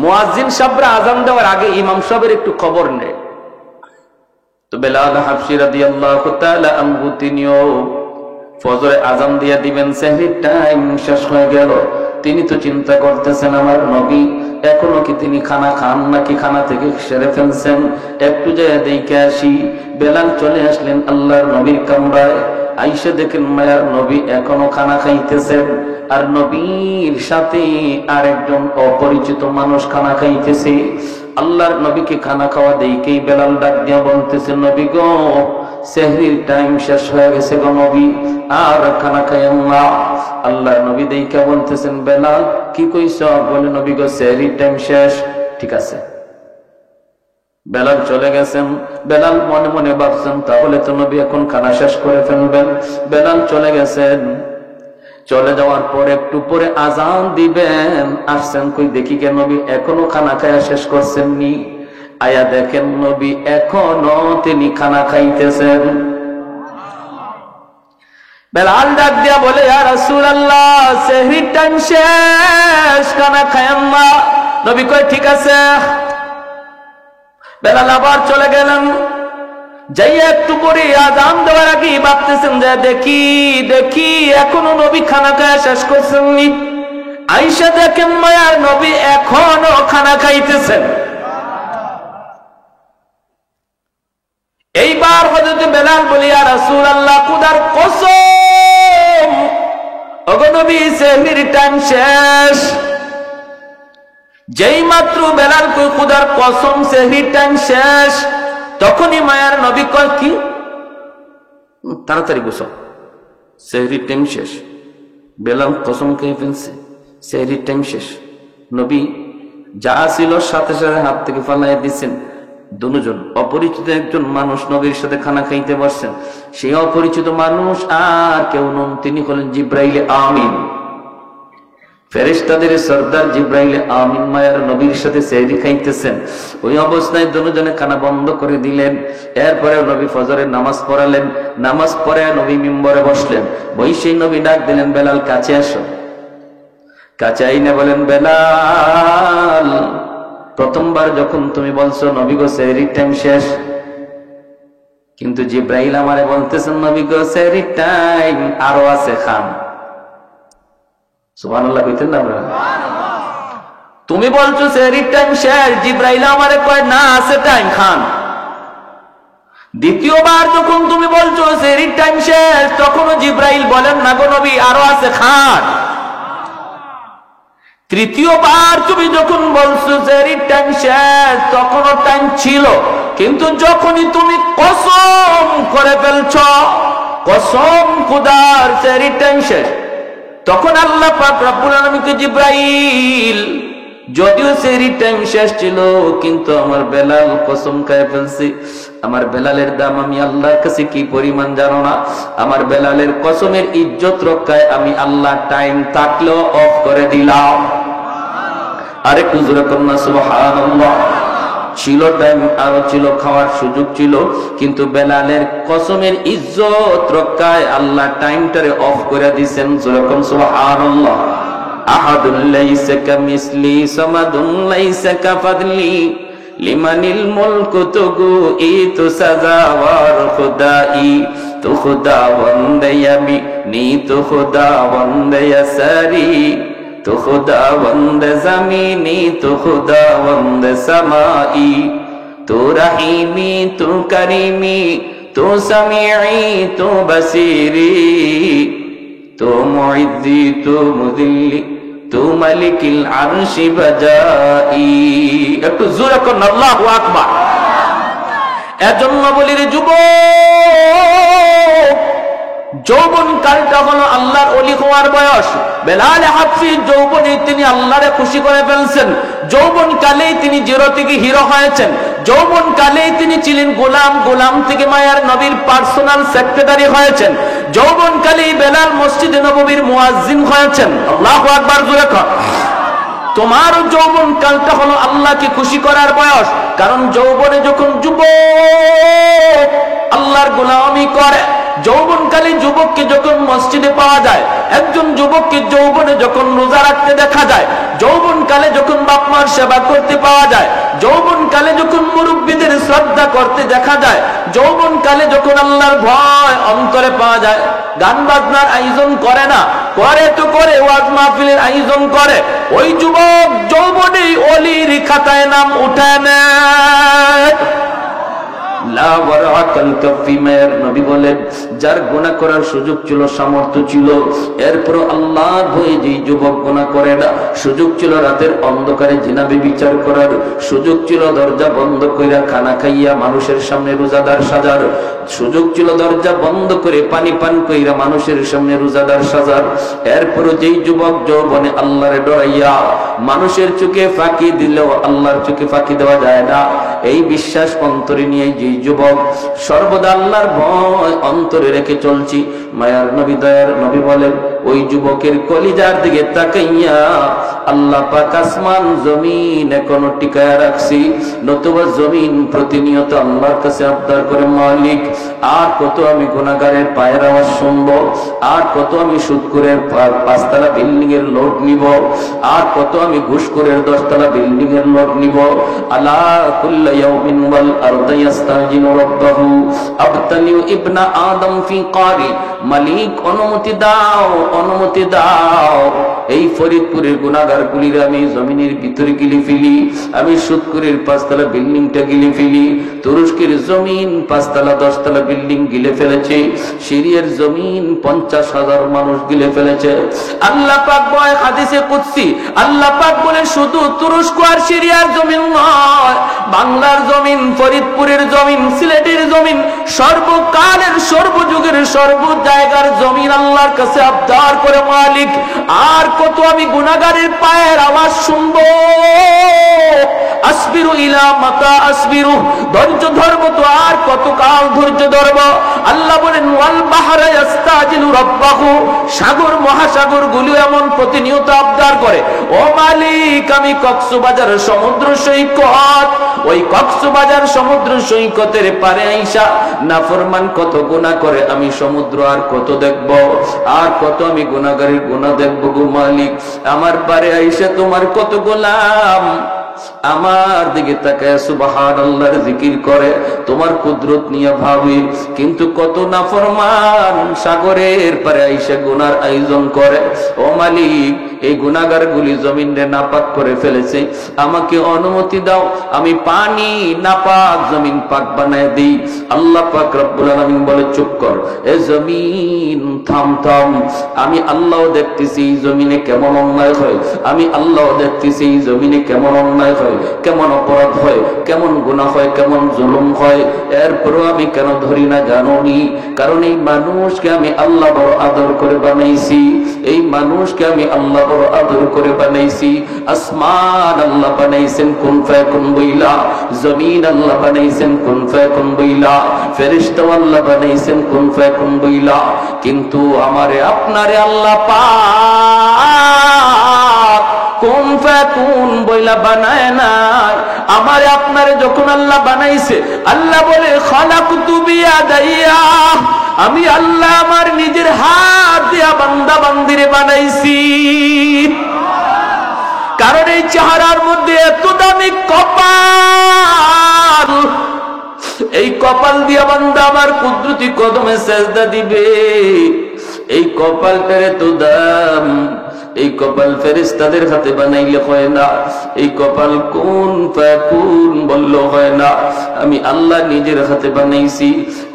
মুয়াজ্জিন সাহেবরা আজান দেওয়ার আগে ইমাম সাহেবের একটু খবর নেয়। তো বেলাল হাবশী রাদিয়াল্লাহু তাআলা আনহু তিনিও ফজরে আজান দিয়ে দিবেন, সেহরির টাইম শেষ হয়ে গেল। তিনি তো চিন্তা করতেছেন আমার নবী এখনো কি তিনি খানা খান নাকি খানা থেকে সেরে ফেলছেন, একটু যে দেখে আসি। বেলাল চলে আসলেন আল্লাহর নবীর কামরায়, আইসা দেখেন মায়ার নবী এখনো খানা খাইতেছেন, আর নবীর সাথে আরেকজন অপরিচিত মানুষ খানা খাইতেছে। আল্লাহর নবীকে খানা খাওয়া দেখেই বেলাল ডাক দিয়া বলতেছে, নবী গো সেহরির টাইম শেষ হয়ে গেছে গো নবী, আর খানা খাইয়েন না। আল্লাহর নবী দেখে বলতেছেন, বেলাল কি কইছ? বলে, নবী গো সেহরির টাইম শেষ। ঠিক আছে। বেলাল চলে গেছেন। বেলাল মনে মনে ভাবছেন তাহলে তো নবী এখন খানা শেষ করে ফেলবেন। বেলাল চলে গেছেন। চলে যাওয়ার পর একটু পরে আজান দিবেন, আসছেন কই দেখি কে নবী এখনো খানা খায়া শেষ করছেন নি। আয়া দেখেন নবী এখনো তিনি খানা খাইতেছেন। বেলাল ডাক দিয়া বলে, ইয়া রাসূলুল্লাহ, সেহরির টাইম শেষ, খানা খায়েন না। নবী কয় ঠিক আছে। বেলাল আবার চলে গেলেন। যাইয়া একটু পরে আযান দেওয়ার আগে ভাবতেছেন যে দেখি দেখি এখনো নবী খানা খাওয়া শেষ করছেননি। আয়েশা দেখেন মায়ার নবী এখনো খানা খাইতেছেন। এইবার হযরত বেলাল বলি, ইয়া রাসূলুল্লাহ, খোদার কসম, ওগো নবী সেহরির টাইম শেষ। যেই মাত্র বেলাল কই খোদার কসম সেহরির টাইম শেষ, তখনই মায়ার নবী কয় কি, তাড়াতাড়ি গোসল, সেহরির টাইম শেষ। বেলাল কসম খেয়ে ফেলছে, সেহরির টাইম শেষ। নবী যা ছিল সাথে সাথে হাত থেকে ফালাইয়া দিচ্ছেন। দুজন অপরিচিত একজন মানুষ নবীর সাথে খানা খাইতে বসছেন। সেই অপরিচিত মানুষ আর কেউ নন, তিনি হলেন জিব্রাইল আমিন, ফেরেশতাদের সরদার জিব্রাইল আমিন মায়ার নবীর সাথে সেহরি খাইতেছেন। ওই অবস্থায় দুজনে খানা বন্ধ করে দিলেন। এরপরে নবী ফজরের নামাজ পড়ালেন। নামাজ পড়ে নবী মিম্বরে বসলেন। বৈশী নবী ডাক দিলেন, বেলাল কাছে আসো। কাছে আইনা বলেন, বেলাল, প্রথমবার যখন তুমি বলছো নবী গো সেহরির টাইম শেষ, কিন্তু জিব্রাইল আমারে বলতেছেন নবী গো সেহরির টাইম আরো আছে, খান। সুবহানাল্লাহ কইতেন না আপনারা? তুমি বলছো সেহরির টাইম শেষ, জিব্রাইল আমারে কয় না আছে টাইম, খান। দ্বিতীয়বার যখন তুমি বলছো সেহরির টাইম শেষ, তখনও জিব্রাইল বলেন না গো নবী আরো আছে, খান। তৃতীয়বার তুমি যখন বলছো সেহরির টাইম শেষ, তখনও টাইম ছিল, কিন্তু যখনই তুমি কসম করে ফেলছো, কসম খোদার সেহরির টাইম শেষ, তখন আল্লাহ পাক রব্বুল আলামিনকে জিব্রাইল, যদিও সেহরির টাইম শেষ ছিল, কিন্তু আমার বেলাল কসম খেয়ে ফেলছি। আমার বেলালের দাম আমি আল্লাহর কাছে কি পরিমাণ জানো না? আমার বেলালের কসমের ইজ্জত রক্ষায় আমি আল্লাহ টাইম থাকলেও অফ করে দিলাম। আরে কুজুরে কন্যা সুবহানাল্লাহ। ছিল টাইম, আরো ছিল, খাওয়ার সুযোগ ছিল, কিন্তু বেলালের কসমের ইজ্জত রক্ষায় আল্লাহ টাইমটারে অফ করে দিয়েছেন। যেরকম সুবহানাল্লাহ। আহাদুল লাইসা কামিসলি সামাদুন লাইসা কাফাদলি লিমানিল মুলকু তুগু ইতু সাজাওয়ার খুদাই তু খুদা বন্দেয়াবি নি তু খুদা বন্দেয়া সারি তু খুদা বন্দে জমিনি তু খুদা বন্দে সামাই তু রহিমি তু করিমি তু সামিঈ তু বসিরি তু মুইদ্দি তু মুদিল্লি তু মালিকিল আরশি বাজাই। একটু জোরে করুন আল্লাহু আকবার। এজন্য বলি রে যুবক, যৌবন কালটা হলো আল্লাহর ওলি হওয়ার বয়স। বেলাল হাবশী যৌবনে তিনি আল্লাহরে খুশি করে ফেলছেন। যৌবন কালেই তিনি জিরো থেকে হিরো হয়েছেন। যৌবন কালেই তিনি ছিলেন গোলাম, গোলাম থেকে মায়ার নবীর পার্সোনাল সেক্রেটারি হয়েছেন। যৌবন কালেই বেলাল মসজিদে নববীর মুয়াজ্জিন হয়েছেন। আল্লাহু আকবার জোরে কর। তোমার যৌবন কালটা হলো আল্লাহকে খুশি করার বয়স। কারণ যৌবনে যখন যুবক আল্লাহর গোলামি করে, যৌবনকালী যুবককে যখন মসজিদে পাওয়া যায়, একজন যুবককে যৌবনে যখন রোজা রাখতে দেখা যায়, যৌবনকালে যখন বাপ মার সেবা করতে পাওয়া যায়, যৌবনকালে যখন মুরব্বীদের শ্রদ্ধা করতে দেখা যায়, যৌবনকালে যখন আল্লাহর ভয় অন্তরে পাওয়া যায়, গান বাজনার আয়োজন করে না, করে তো করে ওয়াজ মাহফিলের আয়োজন করে, ওই যুবক যৌবনেই ওলির খাতায় নাম উঠে নেয়। নবী বলেন, যার গুনাহ করার সুযোগ ছিল, সামর্থ্য ছিল, এরপর আল্লাহর ভয়ে যে যুবক গুনাহ করে না, সুযোগ ছিল রাতের অন্ধকারে জিনা ব্যভিচার করার, সুযোগ ছিল দরজা বন্ধ কইরা খানা খাইয়া মানুষের সামনে রোজাদার সাজার, সুযোগ ছিল দরজা বন্ধ করে পানি পান কইরা মানুষের সামনে রোজাদার সাজার, এরপর যেই যুবক যৌবনে আল্লাহরে ডরাইয়া মানুষের চোখে ফাঁকি দিলেও আল্লাহর চোখে ফাঁকি দেওয়া যায় না, এই বিশ্বাস অন্তরে নিয়ে যে যুবক সর্বদা আল্লাহর ভয় অন্তরে রেখে চলছি, মায়ার নবী দয়ার নবী বলেন, ওই যুবকের কলিজার দিকে তাকাইয়া আল্লাহ পাক আসমান জমিন এখনো টিকায়া রাখছি, নতুবা জমিন প্রতিনিয়ত আল্লাহর কাছে আবদার করে, মালিক আর কত আমি গুনাহগারের পায়ের আওয়াজ শুনবো, আর কত আমি সুদখোরের 5 তলা বিল্ডিং এর লোড নিব, আর কত আমি ঘুষখোরের 10 তলা বিল্ডিং এর লোড নিব। আলা কুল্লা ইয়াউমিন ওয়াল আরদু ইস্তাজিনু রাব্বাহু আবতালিউ ইবনা আদম ফি কারি। মালিক অনুমতি দাও, অনুমতি দাও, এই ফরিদপুরের গুনাহগার গুলির আমি জমিনের ভিতরে গিলে ফেলি, আমি সুদখোরের 5 তলা বিল্ডিংটা গিলে ফেলি। তুরস্কের জমিন 5 তলা 10 তলা বিল্ডিং গিলে ফেলেছে, সিরিয়ার জমিন 50,000 মানুষ গিলে ফেলেছে। আল্লাহ পাক বলে হাদিসে কুদসি, আল্লাহ পাক বলে শুধু তুরস্ক আর সিরিয়ার জমিন নয়, বাংলার জমিন, ফরিদপুরের জমিন, সিলেটের জমিন, সর্বকালের সর্বযুগের সর্ব জায়গার জমিন আল্লাহর কাছে আবদার করে, মালিক আর কত আমি গুনাহগারের পায়ের আওয়াজ শুনবো। আসবিরু ইলা মাতা আসবিরু, ধৈর্য ধরব তো আর কত কাল ধৈর্য ধরব। আল্লাহ বলেন ওয়াল বাহরা ইস্তাজিলু রাব্বাহু, সাগর মহাসাগর গুলো এমন প্রতিনিয়ত আবদার করে, ও মালিক আমি কক্সবাজার সমুদ্র সৈকত, ওই কক্সবাজার সমুদ্র সৈকতের পারে আইসা নাফরমান কত গুনাহ করে, আমি সমুদ্র আর কত দেখব, আর কত আমি গুনাহগারের গুনাহ দেখব গো মালিক। আমার পারে আইসা তোমার কত গোলাম আমার দিকে তাকায় সুবহানাল্লাহর জিকির করে, তোমার কুদরত নিয়ে ভাবি, কিন্তু কত নাফরমান সাগরের পারে আইসা গুনার আয়োজন করে। ও মালিক এই গুনাহগার গুলি জমিনে নাপাক করে ফেলেছে, আমাকে অনুমতি দাও আমি পানি নাপাক জমিন পাক বানায় দিই। আল্লাহ পাক রব্বুল আলামিন বলে চুপ কর, এ জমিন থাম থাম, আমি আল্লাহ দেখতেছি এই জমিনে কেমন অন্যায় হয়, আমি আল্লাহ দেখতেছি এই জমিনে কেমন অন্যায় হয়, কেমন অপরাধ হয়, কেমন গুনাহ হয়, কেমন জুলুম হয়, এরপরও আমি কেন ধরি না জানোনি? কারণ এই মানুষকে আমি আল্লাহ বড় আদর করে বানাইছি, এই মানুষকে আমি আল্লাহ বড় আদর করে বানাইছি। আসমান আল্লাহ বানাইছেন কুন ফায়াকুন বইলা, জমিন আল্লাহ বানাইছেন কুন ফায়াকুন বইলা, ফেরেশতা আল্লাহ বানাইছেন কুন ফায়াকুন বইলা, কিন্তু আমারে আপনারে আল্লাহ পাক কুন ফায়াকুন বইলা বানায় নাই। আমারে আপনারে যখন আল্লাহ বানাইছে, আল্লাহ বলে খালাকতু বিয়াদাইয়া, আমি আল্লাহ আমার নিজের হাত দিয়া বান্দা বান্দিরে বানাইছি। কারণ এই চেহারার মধ্যে এত দামি কপাল, এই কপাল দিয়া বান্দা আমার কুদরতি কদমে সেজদা দিবে। এই কপালটার এত দাম, এই কপাল ফেরেশতাদের হাতে বানাইলে হয় না, এই কপাল কুন ফায়াকুন বললে হয় না, আমি আল্লাহ নিজের হাতে বানাইছি।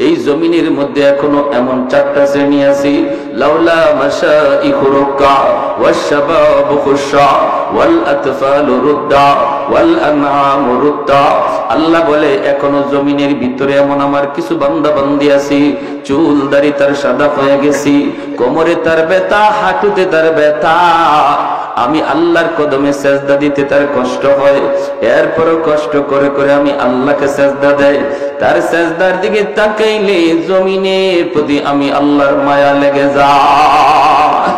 এই জমিনের মধ্যে এখনো এমন 4টা শ্রেণী আছে, লাউলা মাশাইখু রুকা ওয়াশ শাবাবু খুশা ওয়াল আতফালু রুদ্দা ওয়াল আনআমু রুদ্দা। আল্লাহ বলে এখনো জমিনের ভিতরে এমন আমার কিছু বান্দা বান্দি আছে, চুল দাড়ি তার সাদা হয়ে গেছে, কোমরে তার ব্যথা, হাঁটুতে তার ব্যথা, আমি আল্লাহর কদমে সেজদা দিতে তার কষ্ট হয়, এরপরও কষ্ট করে করে আমি আল্লাহকে সেজদা দেয়। তার সেজদার দিকে তাকাইলে জমিনের প্রতি আমি আল্লাহর মায়া লেগে যায়।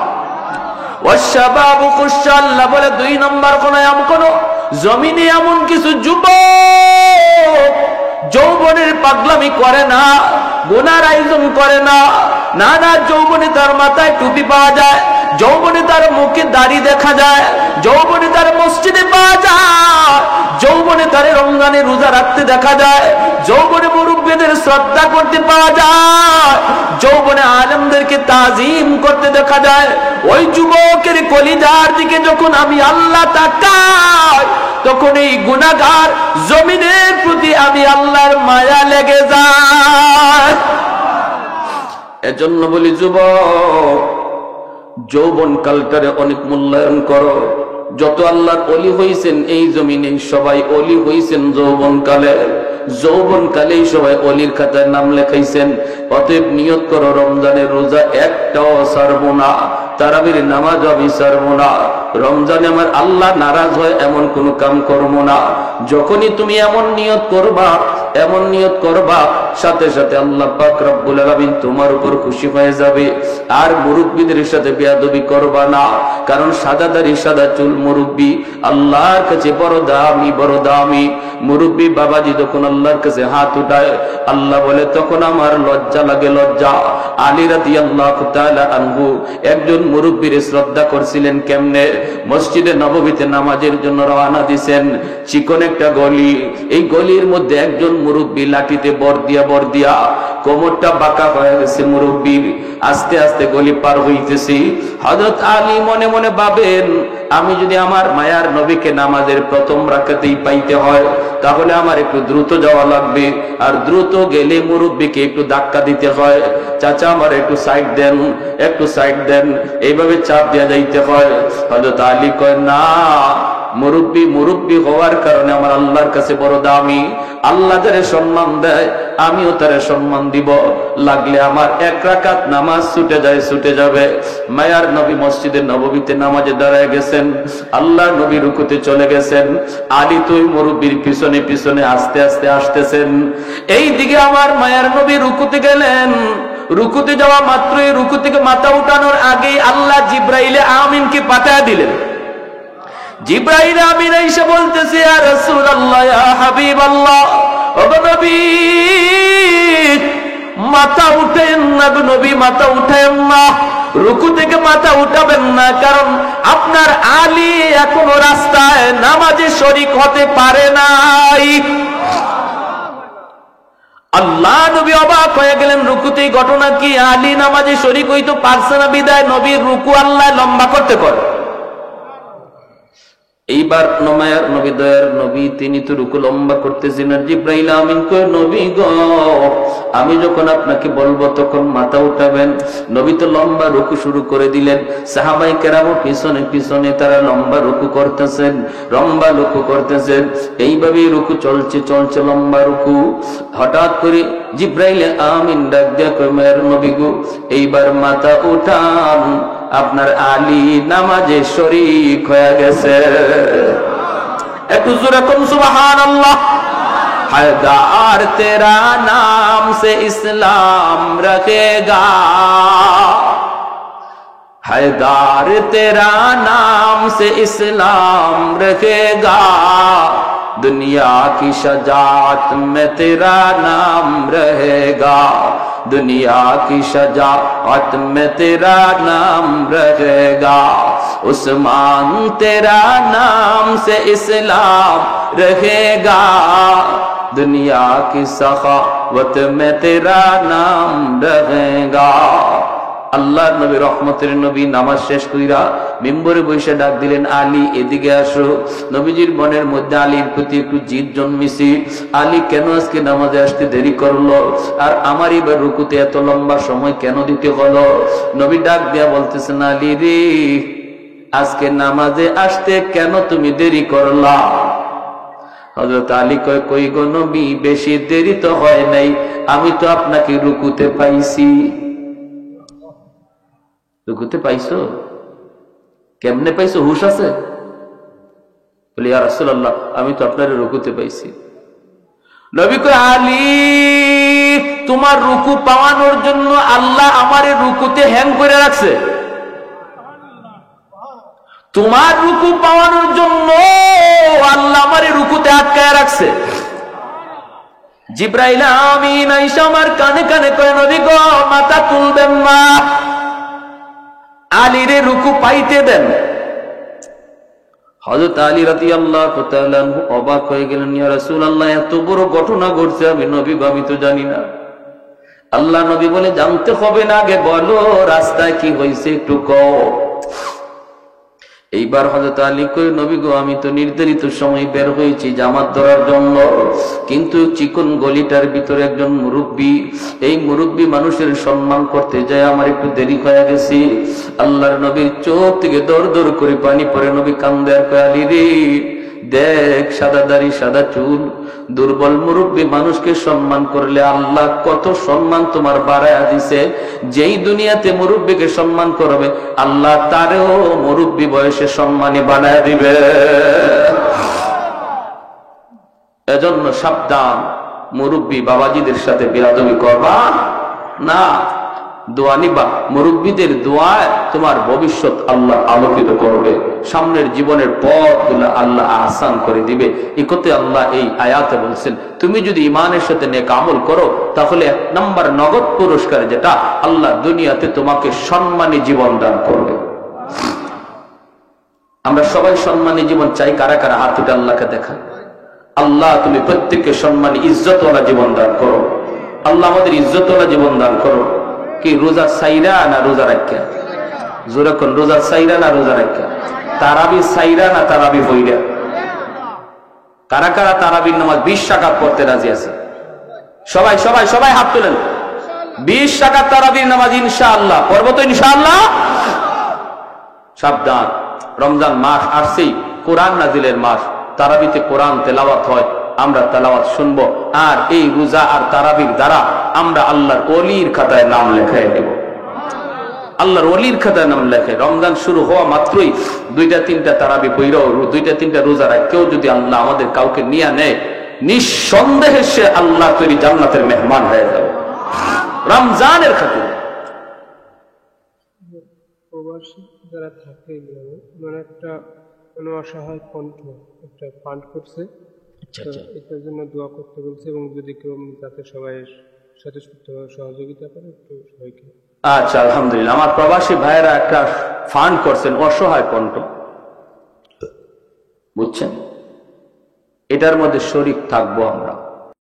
ওয়াশাবাবু খুশা, আল্লাহ বলে 2 নম্বর কোন জমিনে এমন কিছু যুবক যৌবনের পাগলামি করে না, গুনার আয়োজন করে না, না না, যৌবনে তার মাথায় টুপি পাওয়া যায়, যৌবনে তার মুখে দাড়ি দেখা যায়, যৌবনে তার মসজিদে পাওয়া যায়, যৌবনে তার রমজানে রোজা রাখতে দেখা যায়, যৌবনে মুরব্বিদের শ্রদ্ধা করতে পাওয়া যায়, যৌবনে আলেমদেরকে তাজিম করতে দেখা যায়। ওই যুবকের কলিজার দিকে যখন আমি আল্লাহ তাকাই, তখন এই গুনাহগার জমিনের প্রতি আমি আল্লাহর মায়া লেগে যায়। এজন্য বলি যুবক, যৌবন কালটারে অনেক মূল্যায়ন করো। যত আল্লাহর ওলি হইছেন এই জমিনে সবাই ওলি হইছেন যৌবন কালে, যৌবন কালেই সবাই ওলির খাতায় নাম লেখাইছেন। অতএব নিয়ত করো রমজানের রোজা একটাও ছাড়বো না, তারাবির নামাজ আমি ছাড়বো না, রমজানে আমার আল্লাহ নারাজ হয় এমন কোন কাম করবো না। যখনই তুমি এমন নিয়ত করবা, এমন নিয়ত করবা, সাথে সাথে আল্লাহ পাক রব্বুল আলামিন তোমার উপর খুশি হয়ে যাবে। আর মুরব্বিদের সাথে বেয়াদবি করবা না, কারণ সাদা দাড়ি সাদা চুল মুরব্বি আল্লাহর কাছে বড় দামি, বড় দামি। মুরব্বি বাবাজি যখন আল্লাহর কাছে হাত উঠায়, আল্লাহ বলে তখন আমার লজ্জা লাগে, লজ্জা। আলী রাদিয়াল্লাহু তাআলা আনহু একজন মুরব্বির শ্রদ্ধা করছিলেন কেমনে? মসজিদে নববীতে নামাজের জন্য রওনা দিয়েছেন, চিকন একটা গলি, এই গলির মধ্যে একজন মুরব্বি লাঠিতে বর দিয়া কোমরটা বাঁকা হয়ে গেছে মুরব্বির। আস্তে আস্তে গলি পার হইতেছি, হযরত আলী মনে মনে ভাবেন, আমি যদি আমার মায়ার নবীকে নামাজের প্রথম রাকাতেই পাইতে হয়, তাহলে আমার একটু দ্রুত যাওয়া লাগবে, আর দ্রুত গেলে মুরব্বিকে একটু ধাক্কা দিতে হয়। চাচা আমার একটু সাইড দেন, একটু সাইড দেন, এইভাবে চাপ দেওয়া যাইতে হয়। হযরত আলী কয়, না, মুরব্বি হওয়ার কারণে আমার আল্লাহর কাছে বড় দামি। আল্লাহ যারে সম্মান দেয় আমিও তারে সম্মান দিব, লাগলে আমার এক রাকাত নামাজ ছুটে যাবে। মায়ার নবী মসজিদে নববীতে নামাজে দাঁড়ায় গেছেন, আল্লাহ নবী রুকুতে চলে গেছেন, আলী তুই মুরব্বির পিছনে পিছনে আস্তে আস্তে আসতেছেন। এই দিকে আমার মায়ার নবী রুকুতে গেলেন, রুকুতে যাওয়া মাত্রই রুকু থেকে মাথা উঠানোর আগেই আল্লাহ জিব্রাইলে আমিনকে পাঠিয়ে দিলেন। জিব্রাইল আমিন এসে বলতেছে, ইয়া রাসূলুল্লাহ, ইয়া হাবিবাল্লাহ, ওগো নবী মাথা উঠেন না, গো নবী মাথা উঠেন না, রুকু থেকে মাথা উঠাবেন না, কারণ আপনার আলী এখনো রাস্তায় নামাজে শরীক হতে পারে নাই। আল্লাহ নবী অবাক হয়ে গেলেন, রুকুতেই ঘটনা কি? আলী নামাজে শরীক হইতো পারছে না বিদায় নবীর রুকু আল্লাহ লম্বা করতে করে। এইবার নমায়ার নবী, দয়ার নবী, তিনি তো রুকু লম্বা করতেছেন, আর জিব্রাইল আমিন কয়, নবী গো, আমি যখন আপনাকে বলবো তখন মাথা উঠাবেন। নবী তো লম্বা রুকু শুরু করে দিলেন, সাহাবাই কেরাম পিছনে পিছনে তারা লম্বা রুকু করতেছেন, লম্বা রুকু করতেছেন। এইভাবেই রুকু চলছে লম্বা রুকু। হঠাৎ করে জিব্রাইল আমিন ডাক দিয়া কয়, মায়ের নবী গো, এইবার মাথা উঠান, আপনার আলী নামাজে শরীক হয়ে গেছে। একটু জোরে কোন সুবহানাল্লাহ। हैदार तेरा नाम से इस्लाम रखेगा, हैदार तेरा नाम से इस्लाम रखेगा, दुनिया की शजाअत में तेरा नाम रहेगा, दुनिया की शजाअत में तेरा नाम रहेगा, उस्मान तेरा नाम से इस्लाम रहेगा, दुनिया की सखावत में तेरा नाम रहेगा। আল্লাহ নবী রহমতের নবী নামাজ শেষ কইরা মিম্বরে বসে ডাক দিলেন, আলী এদিকে আসো। নবীজির মনের মধ্যে আলীর প্রতি একটু জিদ জন্মিছে, আলী কেন আজকে নামাজে আসতে দেরি করলো, আর আমার এবার রুকুতে এত লম্বা সময় কেন দিতে হলো? নবী ডাক দিয়া বলতেছেন, আলী রে, আজকে নামাজে আসতে কেন তুমি দেরি করলা? হযরত আলী কয়, কই গো নবী, বেশি দেরি তো হয় নাই, আমি তো আপনাকে রুকুতে পাইছি। রুকুতে পাইছো? কেমনে পাইছো, হুশ আছে? বলি, ইয়া রাসূলুল্লাহ, আমি তো আপনার রুকুতে পাইছি। নবী কয়, আলী, তোমার রুকু পাওয়ানোর জন্য আল্লাহ আমারে রুকুতে হ্যাং করে রাখছে। তোমার রুকু পাওয়ানোর জন্য আল্লাহ আমারে রুকুতে আটকায় রাখছে। জিব্রাইল আমিন আইসা আমার কানে কানে কয়, নবী গো, মাথা তুলবেন না, আলীরে রুকু পাইতে দেন। হযরত আলী রাদিয়াল্লাহু তাআলা অবাক হয়ে গেলেন, ইয়া রাসূলুল্লাহ, এত বড় ঘটনা ঘটছে, আমি নবী আমি তো জানি না। আল্লাহ নবী বলে, জানতে হবে না, আগে বলো রাস্তায় কি হয়েছে একটু কও। এইবার হযরত আলী কই, নবী গো, আমি তো নির্ধারিত সময় বের হয়েছি জামাত ধরার জন্য, কিন্তু চিকন গলিটার ভিতরে একজন মুরব্বী, এই মুরব্বী মানুষের সম্মান করতে যায় আমার একটু দেরি হয়ে গেছে। আল্লাহর নবীর চোখ থেকে দর দর করে পানি পড়ে। নবী কান্দে আর কয়, আলী রে, দেখ, সাদা দাড়ি সাদা চুল, দুর্বল মুরব্বী মানুষকে সম্মান করলে আল্লাহ কত সম্মান তোমার বাড়ায়া দিছে। যেই দুনিয়াতে মুরব্বীকে সম্মান করবে, আল্লাহ তারেও মুরব্বী বয়সে সম্মানী বানায় দিবে। এজন্য সাবধান, মুরব্বী বাবাজিদের সাথে বেয়াদবি করবা না, দোয়া নিবা। মুরব্বীদের দোয়ায় তোমার ভবিষ্যৎ আল্লাহ আলোকিত করবে, সামনের জীবনের পথগুলো আল্লাহ আসান করে দিবে। ইকতে আল্লাহ এই আয়াতে বলছেন, তুমি যদি ইমানের সাথে নেক আমল করো তাহলে 1 নম্বর নগদ পুরস্কার যেটা, আল্লাহ দুনিয়াতে তোমাকে সম্মানী জীবন দান করবে। আমরা সবাই সম্মানী জীবন চাই। কারা কারা হাত তুলে আল্লাহকে দেখা। আল্লাহ তুমি প্রত্যেককে সম্মানী ইজ্জতওয়ালা জীবন দান করো। আল্লাহ আমাদের ইজ্জতওয়ালা জীবন দান করো। কি রোজা সাইরা না রোজা রাখা? জোরে কোন, রোজা সাইরা না রোজা রাখা? তারাবি সাইরা না তারাবি বইরা? কারা কারা তারাবির নামাজ 20 রাকাত পড়তে রাজি আছে? সবাই সবাই সবাই হাত তুলেন। 20 রাকাত তারাবির নামাজ ইনশাআল্লাহ পড়ব তো ইনশাআল্লাহ। সাবধান, রমজান মাস আসছেই, কোরআন নাজিলের মাস। তারাবিতে কোরআন তেলাওয়াত হয়, আমরা তেলাওয়াত শুনবো। আর এই রোজা আর তারাবির দ্বারা আমরা আল্লাহর ওলির খাতায় নাম লেখায় দেব। আল্লাহর ওলির খাতায় নাম লেখে। রমজান শুরু হওয়া মাত্রই 2-3টা তারাবি পইরাও 2-3টা রোজা রাখেও যদি আল্লাহ আমাদের কাউকে নিয়ে নেয়, নিঃসন্দেহে সে আল্লাহ তৈরি জান্নাতের মেহমান হয়ে যাবে রমজানের খাতিরে। প্রবাসী যারা থাকে মানে একটা অসহায় কণ্ঠ একটা ফান্ড করছে, এটার জন্য দোয়া করতে বলছে, এবং যদি কেউ যাতে সবাই স্বতঃস্ফূর্তভাবে সহযোগিতা করে একটু সবাইকে। আচ্ছা, আলহামদুলিল্লাহ। আমার প্রবাসী ভাইয়েরা একটা ফান্ড করছেন, অসহায় কণ্ঠ, বুঝছেন? এটার মধ্যে শরীক থাকবো আমরা।